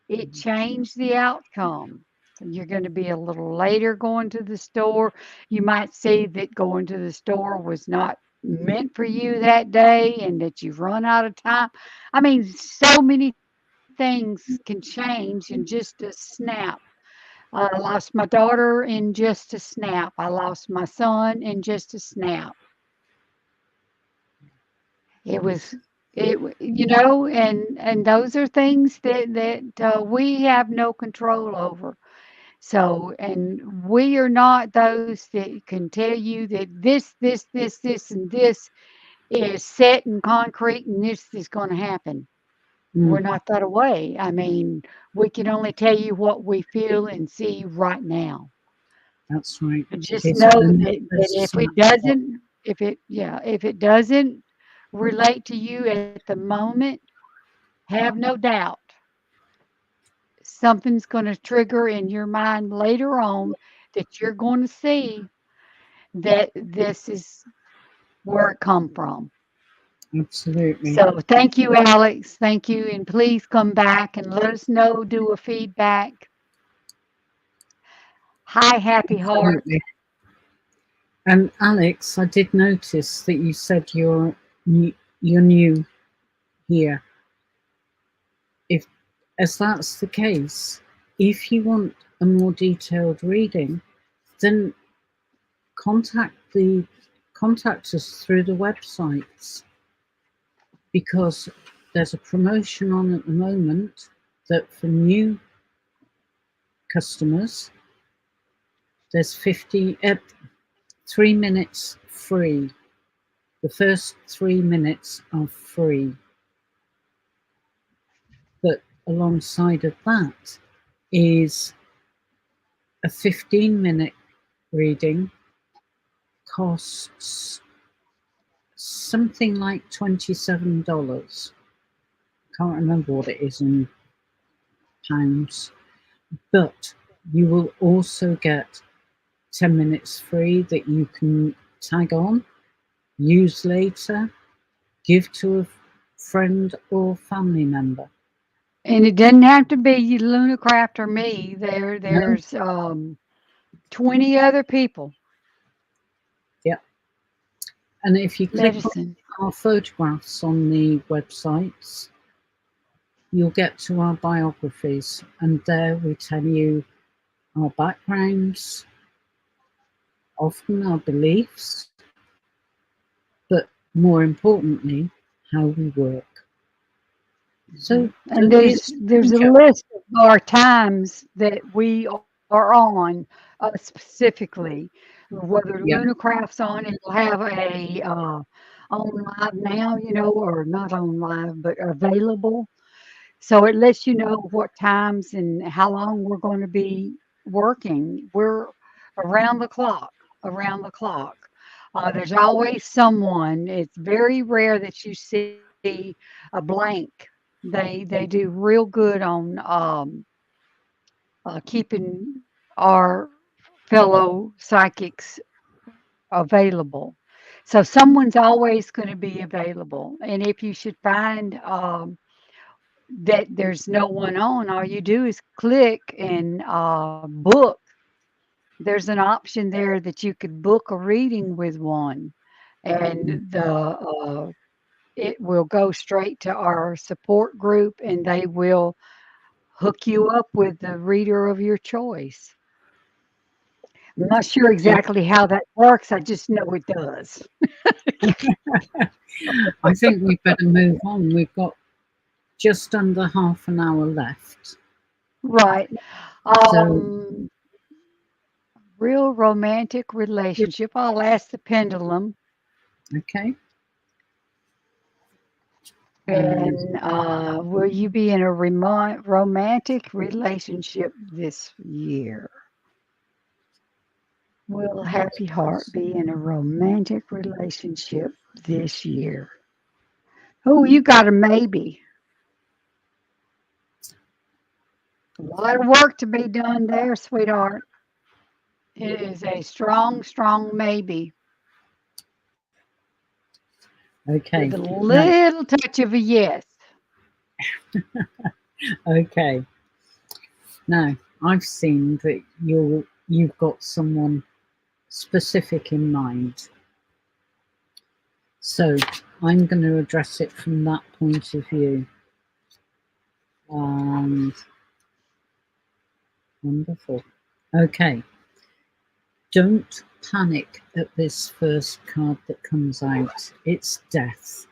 it changed the outcome. You're going to be a little later going to the store. You might see that going to the store was not meant for you that day and that you've run out of time. I mean, so many things can change in just a snap. I lost my daughter in just a snap. I lost my son in just a snap. It was and those are things that we have no control over. So, and we are not those that can tell you that this, and this is set in concrete and this is going to happen. We're Mm, not that away. I mean, we can only tell you what we feel and see right now. that's right. And just It's know only a that if it snapshot. doesn't, if it doesn't relate to you at the moment, have no doubt something's going to trigger in your mind later on that you're going to see that this is where it come from. Absolutely. So thank you, Alex. Thank you. And please come back and let us know, do a feedback. Hi, happy heart. Absolutely. And Alex, I did notice that you said you're new here. If as that's the case, if you want a more detailed reading, then contact the contact us through the websites, because there's a promotion on at the moment that for new customers there's 3 minutes free. The first 3 minutes are free, but alongside of that is a 15-minute reading costs something like $27. Can't remember what it is in pounds, but you will also get 10 minutes free that you can tag on, use later, give to a friend or family member. And it doesn't have to be Lunarcraft or me. No, There's 20 other people. yeah. And if you click on Medicine. our photographs on the websites, you'll get to our biographies, and there we tell you our backgrounds, often our beliefs, but more importantly, how we work. So And don't be a there's a stranger. list of our times that we are on specifically. Whether Yeah, Lunacraft's on, it will have a on live now, or not on live, but available. So it lets you know what times and how long we're going to be working. We're around the clock, around the clock. There's always someone. It's very rare that you see a blank. They do real good on keeping our fellow psychics available. So someone's always going to be available. And if you should find that there's no one on, all you do is click and book. There's an option there that you could book a reading with one, and it will go straight to our support group, and they will hook you up with the reader of your choice. I'm not sure yeah. exactly how that works. I just know it does. I think we better move on. We've got just under half an hour left. Right. So, Um, Real romantic relationship. I'll ask the pendulum. okay. Um, And will you be in a romantic relationship this year? Will Happy Heart be in a romantic relationship this year? Oh, you got a maybe. A lot of work to be done there, sweetheart. It is a strong, strong maybe okay. with a Now, little touch of a yes. okay. Now, I've seen that you've got someone specific in mind. So I'm going to address it from that point of view. And wonderful. Okay. Don't panic at this first card that comes out. It's death.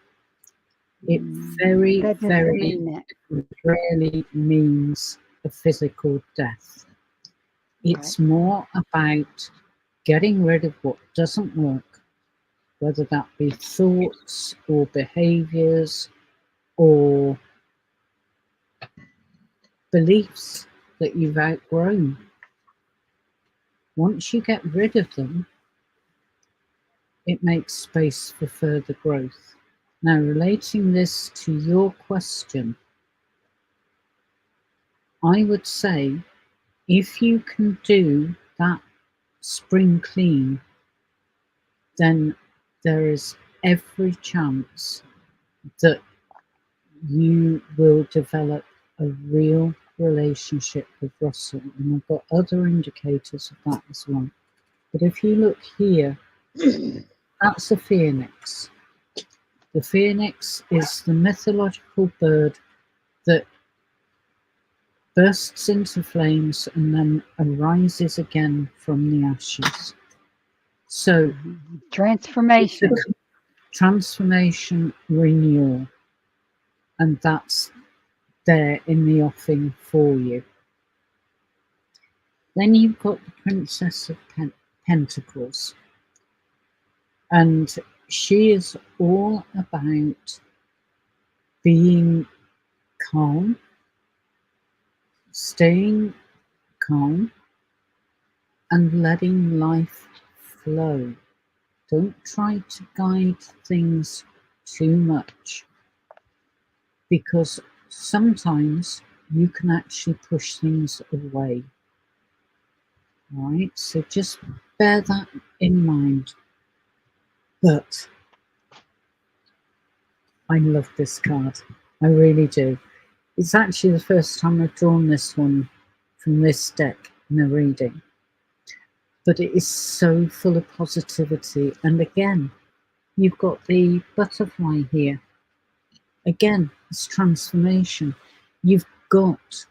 It very, That doesn't very mean that. rarely means a physical death. Right. It's more about getting rid of what doesn't work, whether that be thoughts or behaviors or beliefs that you've outgrown. Once you get rid of them, it makes space for further growth. Now, relating this to your question, I would say if you can do that spring clean, then there is every chance that you will develop a real relationship with Russell. And I've got other indicators of that as well. But if you look here, that's a phoenix. The phoenix is the mythological bird that bursts into flames and then arises again from the ashes. So it's a Transformation. transformation, renewal, and that's there in the offing for you. Then you've got the Princess of Pentacles, and she is all about being calm, staying calm, and letting life flow. Don't try to guide things too much, because sometimes you can actually push things away. All right, so just bear that in mind. But I love this card. I really do. It's actually the first time I've drawn this one from this deck in a reading. But it is so full of positivity. And again, you've got the butterfly here. Again, it's transformation. You've got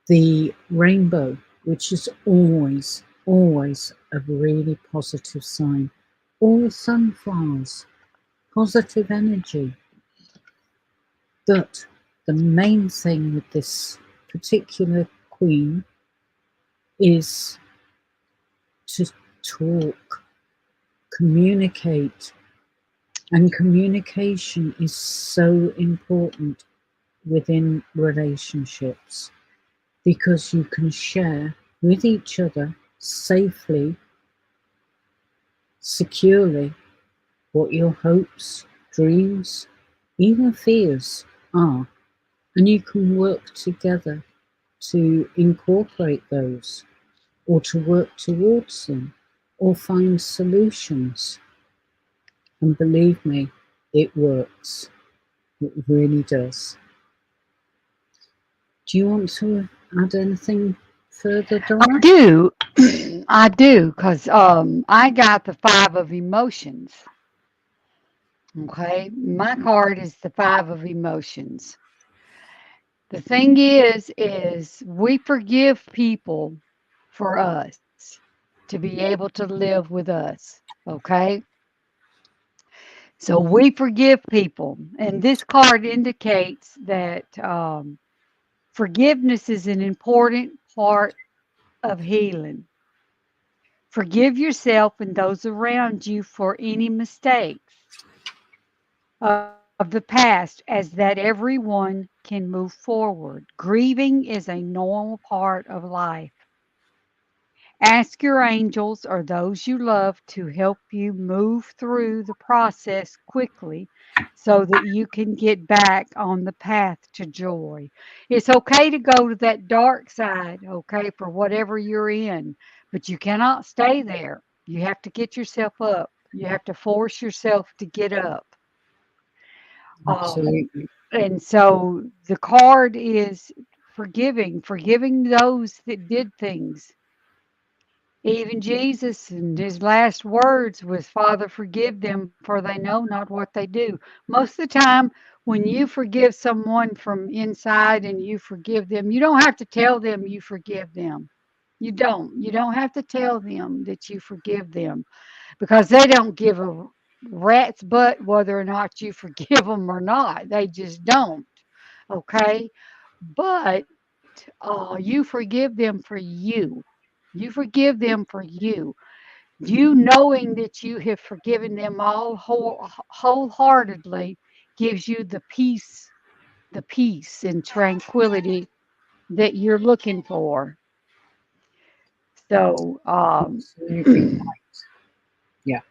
the rainbow, which is always, always a really positive sign. All sunflowers, positive energy. But the main thing with this particular queen is to talk, communicate. And communication is so important within relationships, because you can share with each other safely, securely, what your hopes, dreams, even fears are. And you can work together to incorporate those, or to work towards them, or find solutions. And believe me, it works. It really does. Do you want to add anything further, I Donna? do. I do, because I got the five of emotions. Okay. My card is the five of emotions. The thing is we forgive people for us to be able to live with us. Okay. So we forgive people. And this card indicates that forgiveness is an important part of healing. Forgive yourself and those around you for any mistakes of the past, as that everyone can move forward. Grieving is a normal part of life. Ask your angels or those you love to help you move through the process quickly so that you can get back on the path to joy. It's okay to go to that dark side, okay, for whatever you're in, but you cannot stay there. You have to get yourself up. You have to force yourself to get up. Um, Absolutely. and so the card is forgiving those that did things. Even Jesus, and his last words was, Father, forgive them, for they know not what they do. Most of the time, when you forgive someone from inside and you forgive them, you don't have to tell them you forgive them. You don't. You don't have to tell them that you forgive them because they don't give a rat's butt whether or not you forgive them or not. They just don't. Okay. But you forgive them for you. You forgive them for you. You knowing that you have forgiven them all wholeheartedly gives you the peace and tranquility that you're looking for. So Absolutely right. Yeah.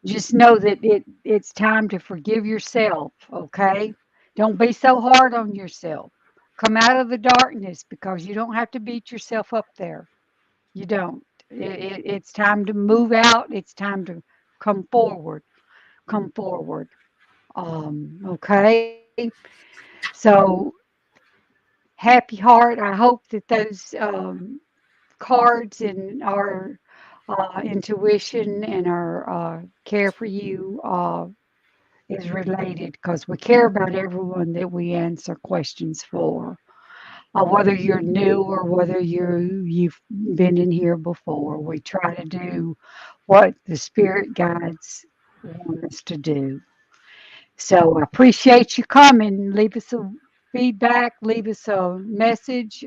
just know that it's time to forgive yourself, okay? Don't be so hard on yourself. Come out of the darkness because you don't have to beat yourself up there. You don't. It's time to move out. It's time to come forward. Come forward. Okay. So happy heart. I hope that those cards and our intuition and our care for you is related because we care about everyone that we answer questions for. Whether you're new or whether you've been in here before, we try to do what the spirit guides want us to do. So I appreciate you coming. Leave us a feedback, leave us a message.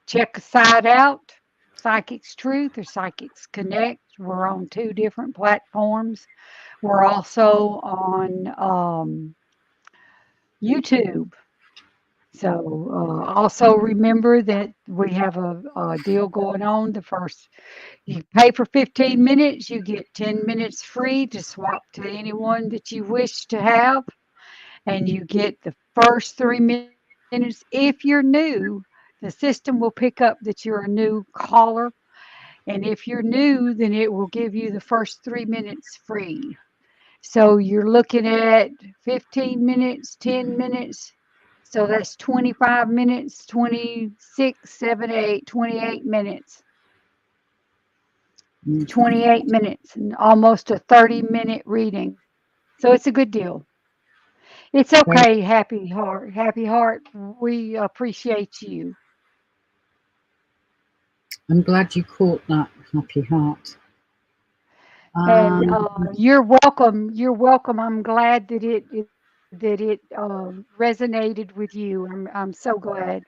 Check a site out, Psychics Truth or Psychics Connect. We're on two different platforms. We're also on YouTube. So also remember that we have a deal going on. The first, you pay for 15 minutes, you get 10 minutes free to swap to anyone that you wish to have. And you get the first 3 minutes. If you're new, the system will pick up that you're a new caller. And if you're new, then it will give you the first 3 minutes free. So you're looking at 15 minutes, 10 minutes. So that's 25 minutes, 26, 7, 8, 28 minutes. Mhm. 28 minutes and almost a 30-minute reading. So it's a good deal. It's Very, okay, happy heart. Happy heart. We appreciate you. I'm glad you caught that, happy heart. And Um, you're welcome. You're welcome. I'm glad that it resonated with you. I'm so glad.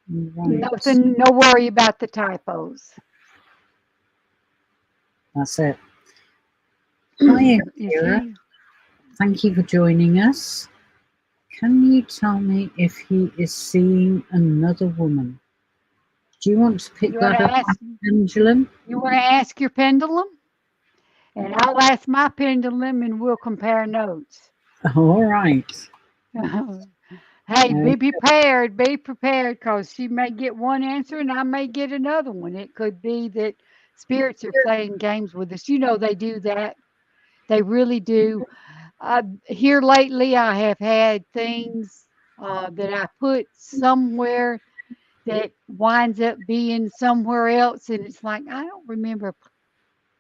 right. Nothing. No worry about the typos. That's it. Hi, You Akira. see, Thank you for joining us. Can you tell me if he is seeing another woman? Do you want to pick you want that to up on ask. the pendulum? You want to ask your pendulum, and I'll ask my pendulum, and we'll compare notes. All right. Hey, Okay. be prepared. Be prepared because she may get one answer and I may get another one. It could be that spirits are playing games with us. You know, they do that. They really do. Here lately, I have had things that I put somewhere that winds up being somewhere else. And it's like, I don't remember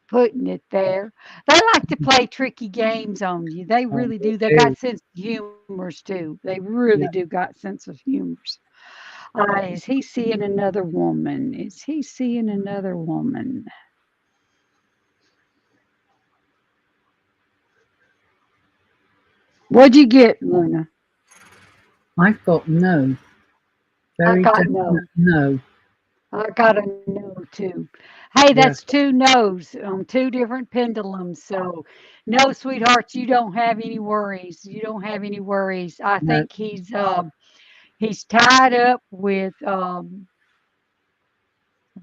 putting it there. They like to play tricky games on you. They Oh, really they do. They do. got sense of humors too. They really Yeah. do got sense of humors. Is he seeing another woman? Is he seeing another woman? What'd you get, Luna? I've got no. I Very got definite no. no. I got a no too. Hey, that's Yeah. two no's on two different pendulums. So, no, sweetheart, you don't have any worries. You don't have any worries. I No. think he's tied up with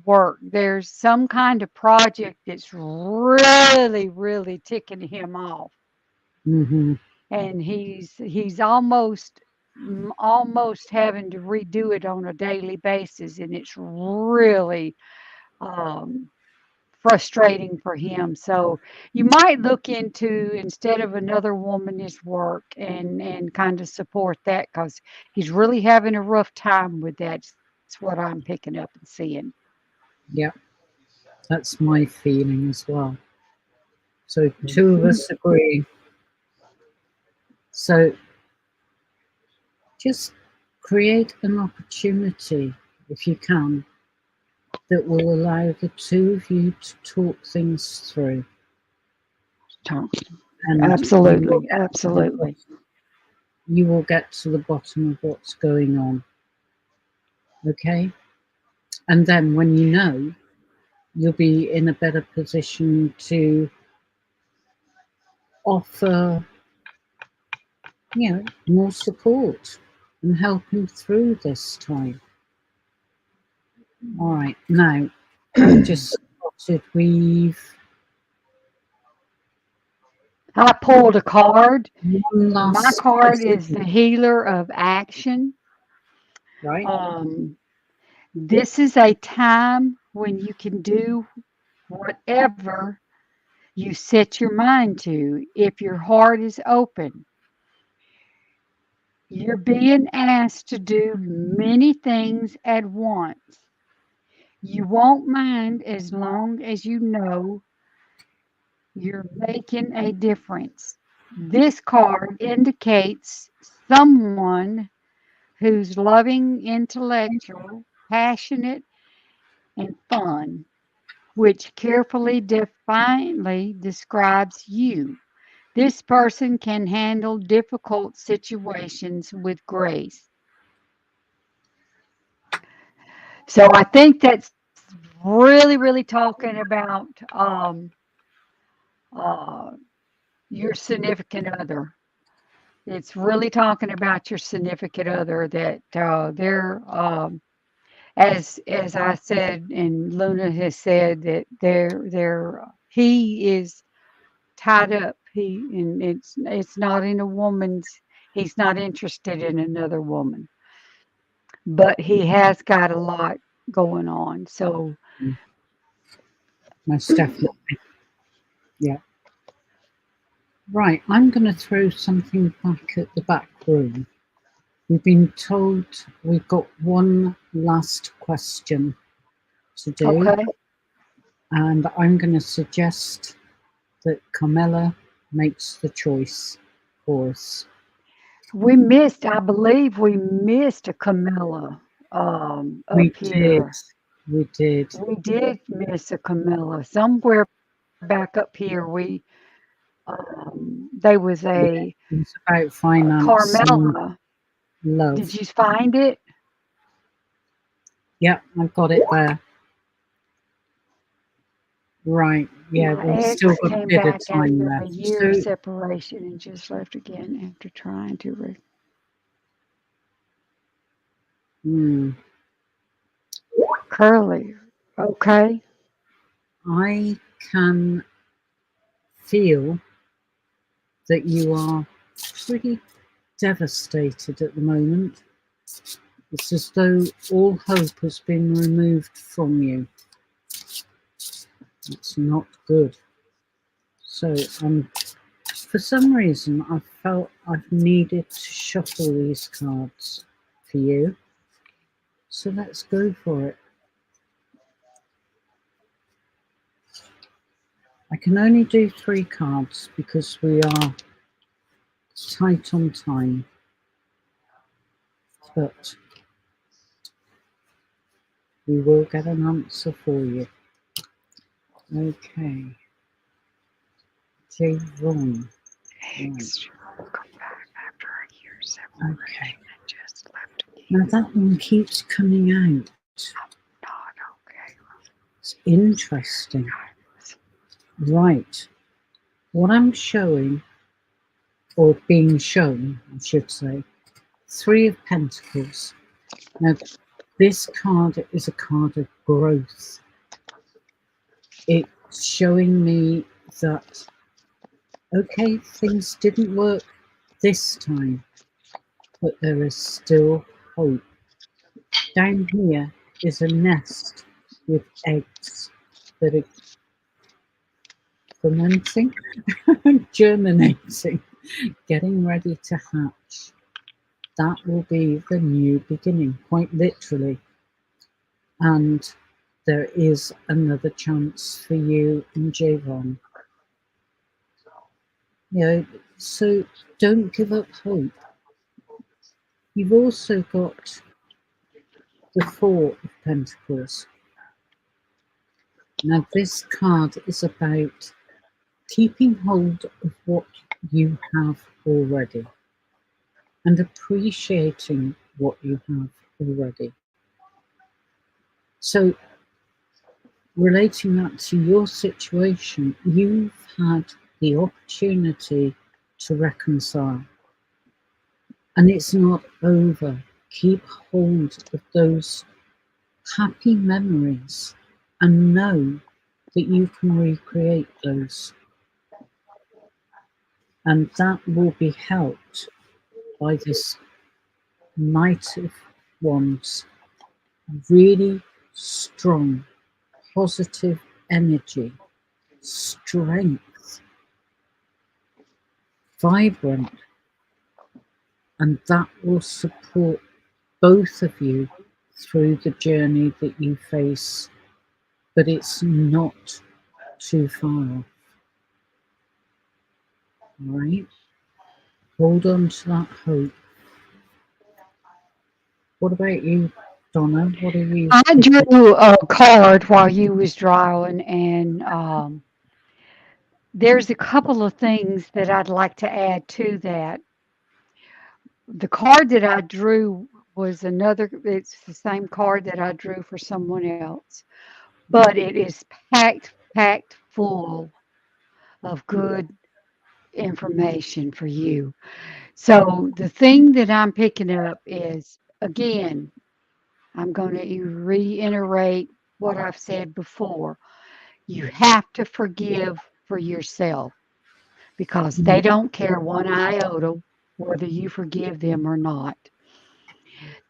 work. There's some kind of project that's really, really ticking him off, Mm-hmm. and he's almost having to redo it on a daily basis, and it's really um, frustrating for him. So you might look into, instead of another woman, his work, and kind of support that, because he's really having a rough time with that. That's what I'm picking up and seeing. Yeah, that's my feeling as well. So two of Mhm. us agree. So just create an opportunity, if you can, that will allow the two of you to talk things through, and Absolutely, absolutely. you will get to the bottom of what's going on. Okay, and then when you know, you'll be in a better position to offer, more support and help him through this time. All right, now I've just spotted we've I pulled a card. one My last card is question, the healer of action. right? Um, this is a time when you can do whatever you set your mind to. If your heart is open, you're being asked to do many things at once. You won't mind as long as you know you're making a difference. This card indicates someone who's loving, intellectual, passionate, and fun, which carefully, defiantly describes you. This person can handle difficult situations with grace. So I think that's really, really talking about uh, your significant other. It's really talking about your significant other, that they're as I said, and Luna has said, that they're he is tied up. And it's not in a woman's. He's not interested in another woman, but he has got a lot going on. So Most definitely. Yeah. Right, I'm going to throw something back at the back room. We've been told we've got one last question to do, okay, and I'm going to suggest that Carmela makes the choice for us. we missed. I believe we missed a Camilla We up did, here. we did. We did miss a Camilla somewhere back up here. There was Yeah, it was about a finance and Carmela. Did love. you find it? Yeah, I've got it there. Right, yeah, My we've still ex got a came bit of back time after a left. year of So, separation and just left again after trying to. hmm, Curly. Okay. I can feel that you are pretty devastated at the moment. It's as though all hope has been removed from you. It's not good. So, for some reason, I felt I've needed to shuffle these cards for you. So let's go for it. I can only do 3 cards because we are tight on time, but we will get an answer for you. Okay, Javon. Right. Ex will come back after a year of Okay. separation and just left again. Now that one keeps coming out. Not okay. It's interesting. Right. What I'm showing, or being shown, I should say, 3 of Pentacles. Now, this card is a card of growth. It's showing me that, okay, things didn't work this time, but there is still hope. Down here is a nest with eggs that are fermenting, germinating, getting ready to hatch. That will be the new beginning, quite literally. And there is another chance for you and Javon. You know, so don't give up hope. You've also got the Four of Pentacles. Now, this card is about keeping hold of what you have already and appreciating what you have already. So, relating that to your situation, you've had the opportunity to reconcile, and it's not over. Keep hold of those happy memories and know that you can recreate those, and that will be helped by this Knight of Wands, really strong, positive energy, strength, vibrant, and that will support both of you through the journey that you face, but it's not too far off. All right? Hold on to that hope. What about you, Donna? What are you I picking? drew a card while you was drawing, and there's a couple of things that I'd like to add to that. The card that I drew was another, it's the same card that I drew for someone else, but it is packed full of good information for you. So the thing that I'm picking up is, again, I'm going to reiterate what I've said before. You have to forgive for yourself because they don't care one iota whether you forgive them or not.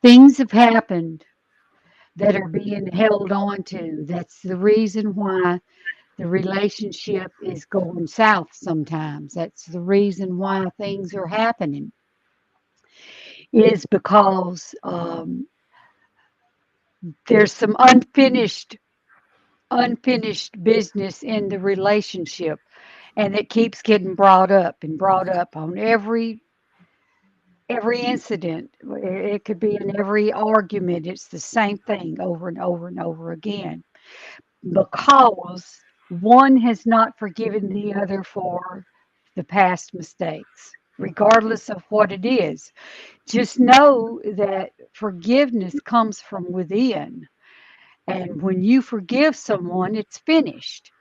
Things have happened that are being held on to. That's the reason why the relationship is going south sometimes. That's the reason why things are happening, is because there's some unfinished business in the relationship, and it keeps getting brought up on every incident. It could be in every argument. It's the same thing over and over and over again because one has not forgiven the other for the past mistakes, regardless of what it is. Just know that forgiveness comes from within. And when you forgive someone, it's finished.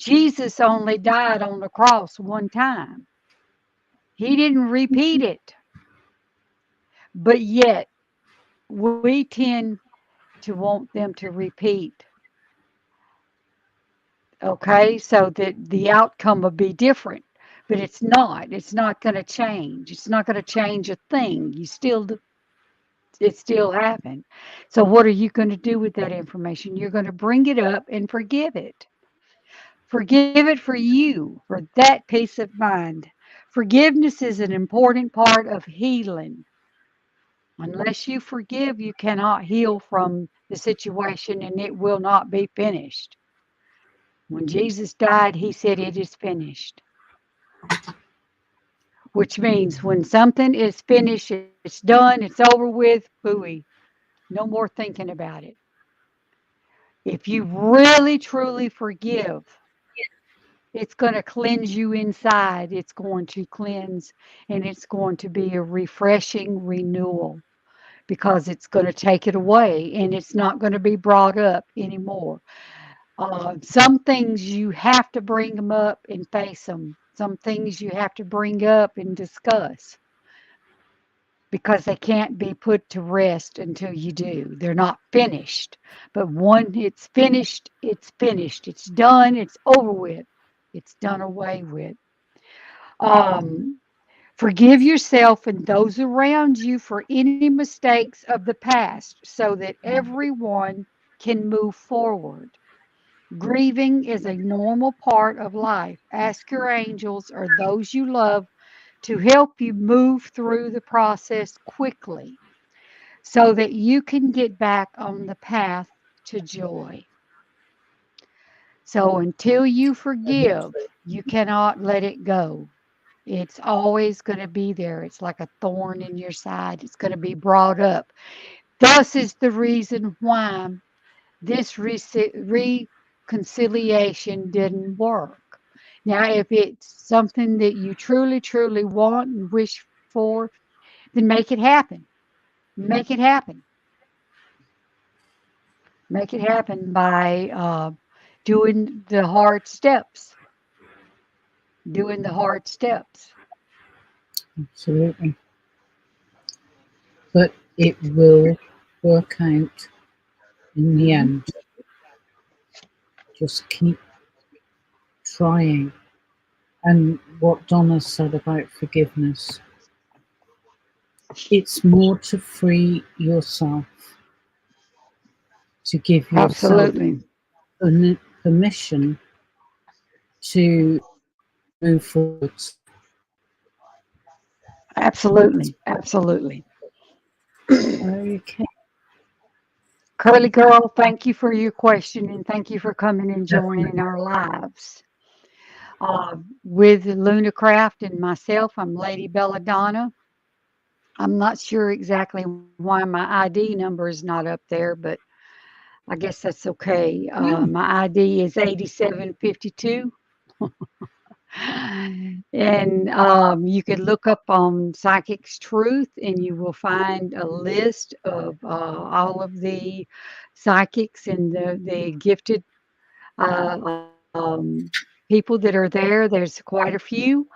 Jesus only died on the cross one time. He didn't repeat it. But yet, we tend to want them to repeat. Okay, so that the outcome will be different. But it's not. It's not going to change. It's not going to change a thing. It still happened. So what are you going to do with that information? You're going to bring it up and forgive it. Forgive it for you, for that peace of mind. Forgiveness is an important part of healing. Unless you forgive, you cannot heal from the situation and it will not be finished. When Jesus died, he said, "It is finished," which means when something is finished, it's done, it's over with, booey, no more thinking about it. If you really, truly forgive, it's going to cleanse you inside. It's going to cleanse and it's going to be a refreshing renewal because it's going to take it away and it's not going to be brought up anymore. Some things you have to bring them up and face them. Some things you have to bring up and discuss because they can't be put to rest until you do. They're not finished. But when it's finished, it's finished. It's done. It's over with. It's done away with. Um, Forgive yourself and those around you for any mistakes of the past so that everyone can move forward. Grieving is a normal part of life. Ask your angels or those you love to help you move through the process quickly so that you can get back on the path to joy. So until you forgive, you cannot let it go. It's always going to be there. It's like a thorn in your side. It's going to be brought up. Thus is the reason why this reconciliation didn't work. Now, if it's something that you truly, truly want and wish for, then make it happen. Make it happen. Make it happen by doing the hard steps. Doing the hard steps. Absolutely. But it will work out in the Hmm. end. Just keep trying. And what Donna said about forgiveness, it's more to free yourself, to give yourself Absolutely. permission to move forwards. Absolutely. Absolutely. Okay, Curly girl, thank you for your question and thank you for coming and joining definitely. our lives. With Lunarcraft and myself, I'm Lady Bella Donna. I'm not sure exactly why my ID number is not up there, but I guess that's okay. Oh, My ID is 8752. And you could look up on Psychic's Truth and you will find a list of all of the psychics and the gifted people that are there. There's quite a few.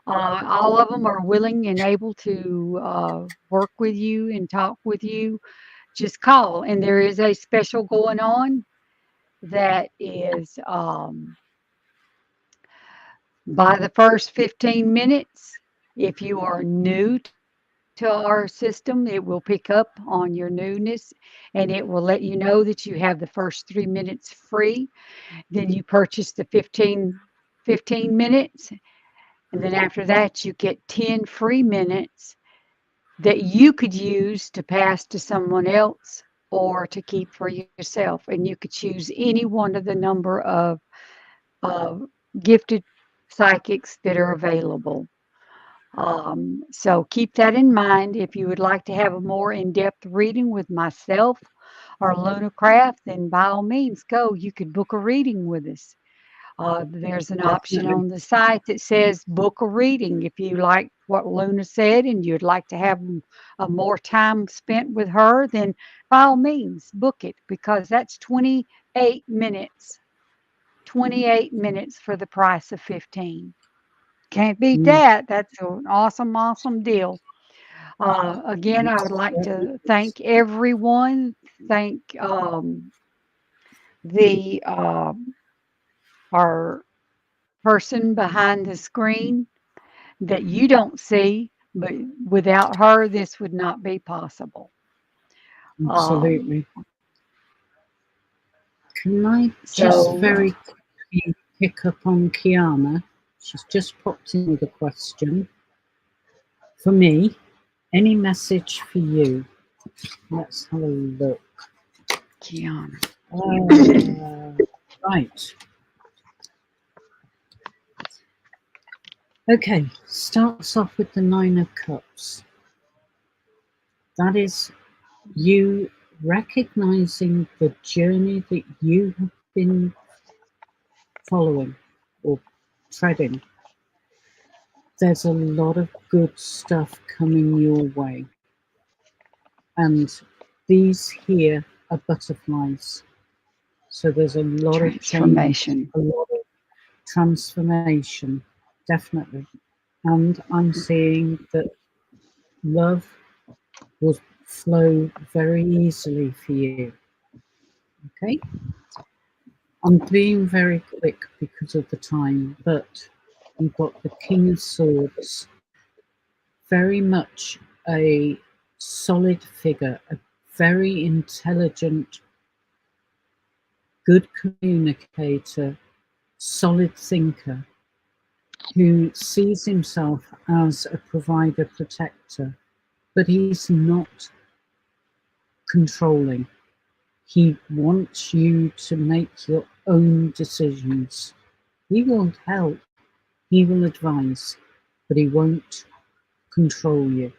All of them are willing and able to work with you and talk with you. Just call. And there is a special going on that is by the first 15 minutes. If you are new to our system, it will pick up on your newness and it will let you know that you have the first 3 minutes free. Then you purchase the 15 minutes. And then after that, you get 10 free minutes that you could use to pass to someone else or to keep for yourself. And you could choose any one of the number of uh, gifted psychics that are available. So keep that in mind. If you would like to have a more in depth reading with myself or Lunacraft, then by all means go. You could book a reading with us. There's an option definitely. on the site that says book a reading. If you like what Luna said and you'd like to have a more time spent with her, then by all means book it because that's 28 minutes. 28 minutes for the price of 15. Can't beat Mm, that. That's an awesome, awesome deal. Again, I would it's like certainly to is. thank everyone. Thank the our person behind the screen that you don't see, but without her, this would not be possible. Um, Absolutely. Can I just so, very quickly pick up on Kiana? She's just popped in with a question. For me, any message for you? Let's have a look. Kiana. Right. Okay, starts off with the Nine of Cups. That is you recognizing the journey that you have been following or treading. There's a lot of good stuff coming your way. And these here are butterflies. So there's a lot of change, Transformation. a lot of transformation, definitely. And I'm seeing that love will flow very easily for you. Okay? I'm being very quick because of the time, but you've got the King of Swords, very much a solid figure, a very intelligent good communicator, solid thinker, who sees himself as a provider protector, but he's not controlling. He wants you to make your own decisions. He will help, he will advise, but he won't control you.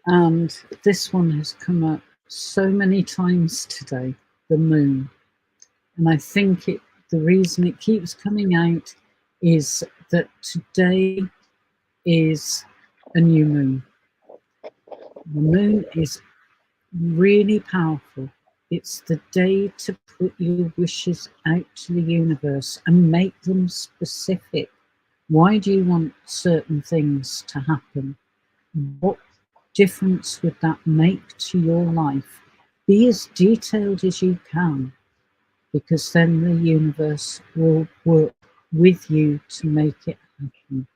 And this one has come up so many times today, the moon. And I think the reason it keeps coming out is that today is a new moon. The moon is really powerful. It's the day to put your wishes out to the universe and make them specific. Why do you want certain things to happen? What difference would that make to your life? Be as detailed as you can, because then the universe will work with you to make it happen.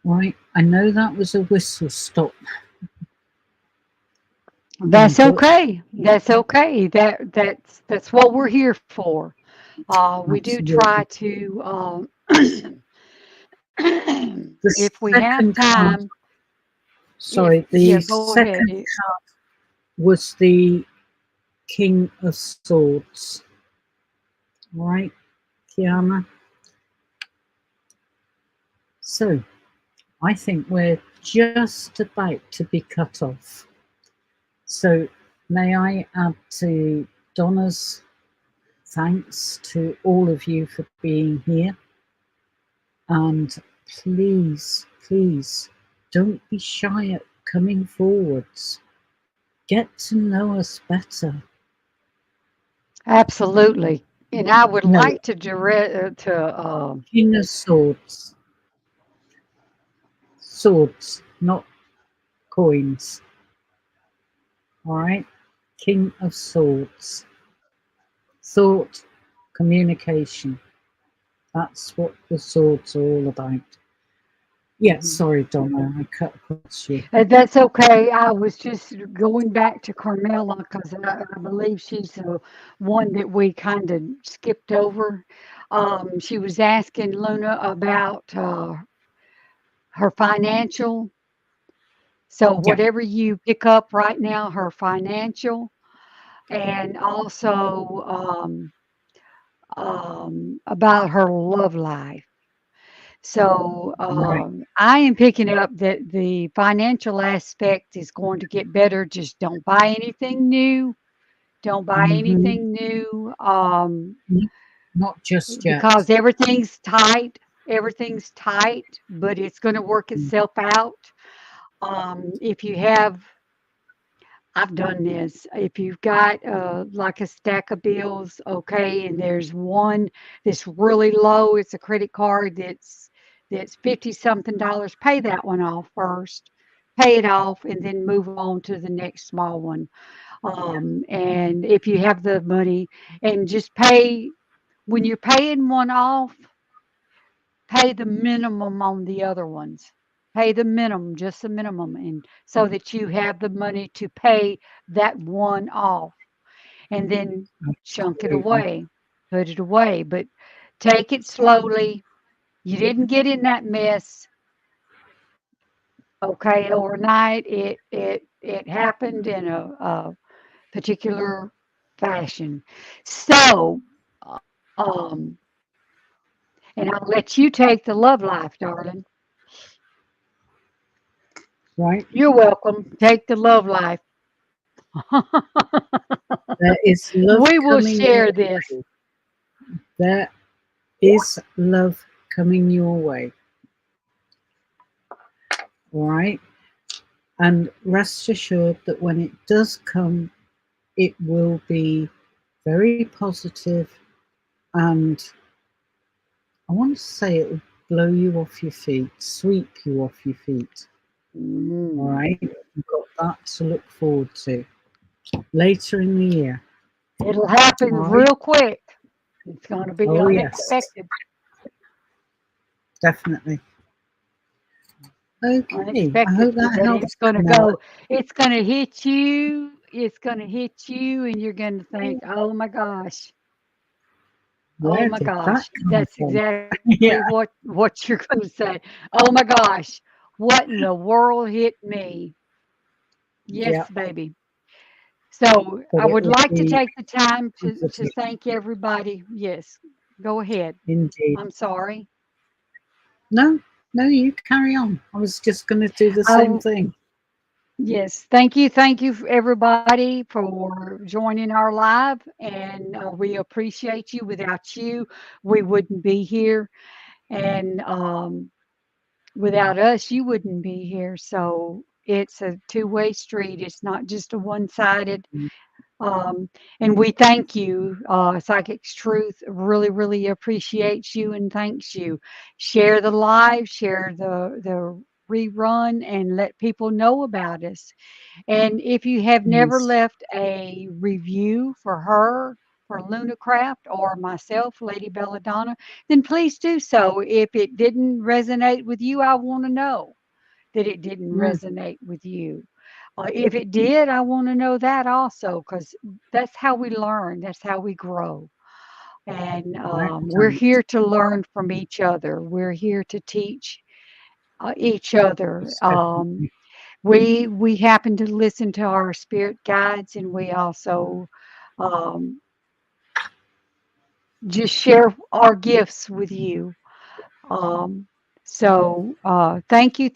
Right? I know that was a whistle stop. That's okay. That's okay. That's what we're here for. We do try Absolutely. to, The if we have second card, time, if sorry, yeah, the go ahead. second card was the King of Swords. Right, Kiana? So, I think we're just about to be cut off. So, may I add to Donna's thanks to all of you for being here. And please, please, don't be shy at coming forwards. Get to know us better. Absolutely. And I would No, like to direct King of Swords. Swords, not coins. All right? King of Swords. Thought, communication. That's what the swords are all about. Yeah, sorry, Donna, I cut across you. That's okay. I was just going back to Carmela because I believe she's the one that we kind of skipped over. She was asking Luna about her financial. So Yeah, whatever you pick up right now, her financial, and also about her love life. So right. I am picking up that the financial aspect is going to get better. Just don't buy anything new. Don't buy Mm-hmm. anything new Not just yet. because everything's tight. Everything's tight, but it's going to work itself out. If you have I've done this. If you've got like a stack of bills, okay, and there's one that's really low, it's a credit card that's 50 something dollars, pay that one off first. Pay it off and then move on to the next small one. And if you have the money and just pay when you're paying one off, pay the minimum on the other ones. Pay the minimum, just the minimum, and so that you have the money to pay that one off, and then chunk it Absolutely. away, put it away. But take it slowly. You didn't get in that mess, okay, overnight. It happened in a particular fashion. So, um, and I'll let you take the love life, darling. Right. You're welcome. Take the love life. There is love We will coming share your this. way. There is love coming your way. All right. And rest assured that when it does come, it will be very positive, and I want to say it will blow you off your feet, sweep you off your feet. All Mm. right. You've got that to look forward to later in the year. It'll happen All right. real quick. It's going to be Oh, yes, unexpected. definitely. Okay. I Unexpected, hope that but helps, it's going to Camilla. go. It's going to hit you it's going to hit you and you're going to think, oh my gosh, oh Where my did that gosh. come That's from? exactly Yeah, what you're going to say. Oh my gosh, what in the world hit me? yeah, Yes, baby. So but I it would will like to be take the time to positive thank everybody. Yes, go ahead. indeed. I'm sorry. No, no, you carry on. I was just going to do the same Oh, thing. yes. Thank you, everybody, for joining our live. And we appreciate you. Without you, we wouldn't be here. And without us, you wouldn't be here. So it's a two-way street. It's not just a one-sided. Um, and we thank you. Psychic's Truth really, really appreciates you and thanks you. Share the live, share the rerun, and let people know about us. And if you have never Yes, left a review for her, for Lunarcraft, or myself, Lady Bella Donna, then please do so. If it didn't resonate with you, I want to know that it didn't mm, resonate with you. If it did, I want to know that also, because that's how we learn, that's how we grow. And we're excellent. here to learn from each other, we're here to teach each other. Most definitely. We happen to listen to our spirit guides, and we also um, just share our gifts with you. Um, so thank you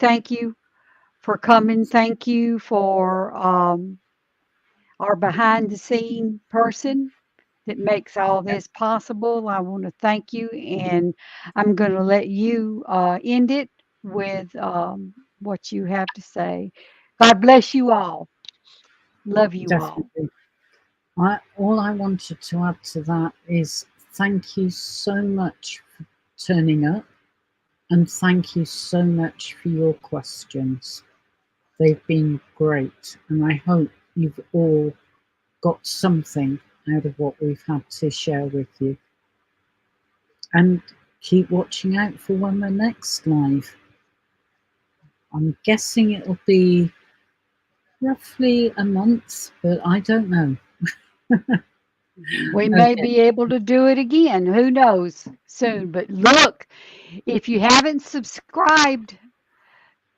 for coming. Thank you for our behind the scene person that makes all Yep, this possible. I want to thank you, and I'm going to let you end it with what you have to say. God bless you all. Love you all. definitely. All I wanted to add to that is thank you so much for turning up and thank you so much for your questions. They've been great, and I hope you've all got something out of what we've had to share with you. And keep watching out for when we're next live. I'm guessing it'll be roughly a month, but I don't know. We may Okay, be able to do it again. Who knows soon? But look, if you haven't subscribed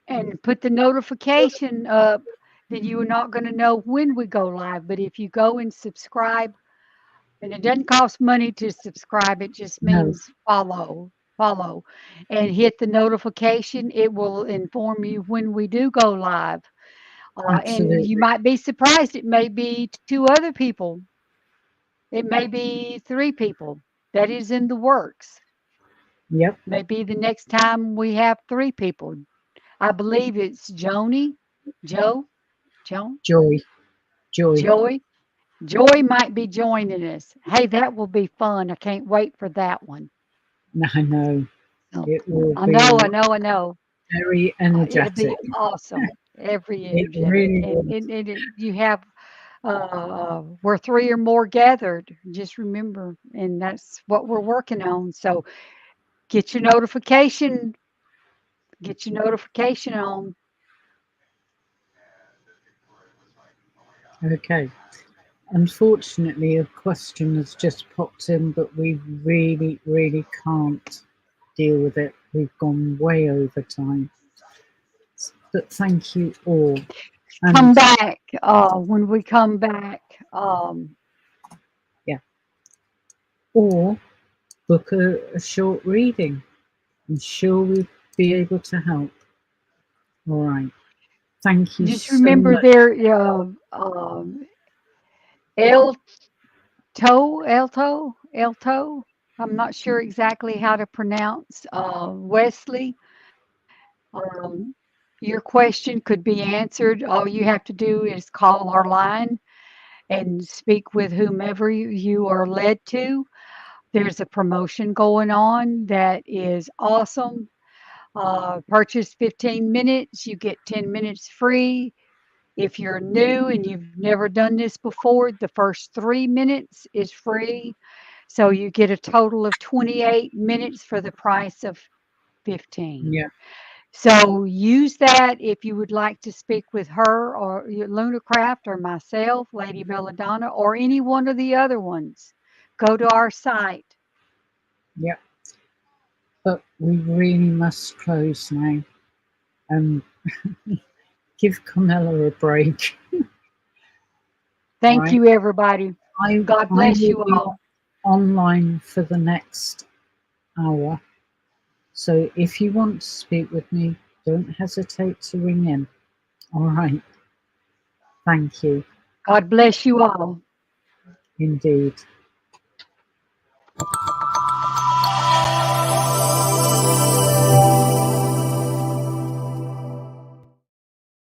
and put the notification up, then you are not going to know when we go live. But if you go and subscribe, and it doesn't cost money to subscribe, it just no, means follow, and hit the notification. It will inform you when we do go live. And you absolutely. might be surprised. It may be two other people. It may be three people. That is in the works. Yep, Maybe the next time we have three people. I believe it's Joni, Joe, Joan, joy, joy. Joey. Joy might be joining us. Hey, that will be fun. I can't wait for that one. I know So, it will I know, I be know, I know. very It'll be energetic. awesome. Every It energetic, really and will. you have where three or more gathered. Just remember, and that's what we're working on. So get your notification. Get your notification on. Okay. Unfortunately, a question has just popped in, but we really, really can't deal with it. We've gone way over time. But thank you all. Come And back when we come back. yeah, or book a short reading. I'm sure we'll be able to help. All right. Thank you Just so remember much. there, El Elto. I'm not sure exactly how to pronounce Wesley. Um, your question could be answered. All you have to do is call our line and speak with whomever you are led to. There's a promotion going on that is awesome. Purchase 15 minutes, you get 10 minutes free. If you're new and you've never done this before, the first 3 minutes is free. So you get a total of 28 minutes for the price of 15. Yeah. So use that if you would like to speak with her or Lunarcraft or myself, Lady Bella Donna, or any one of the other ones. Go to our site. Yep. But we really must close now and give Camilla a break. Thank Right. you, everybody. God I bless will you be all. online for the next hour. So if you want to speak with me, don't hesitate to ring in. All right. Thank you. God bless you all. Indeed.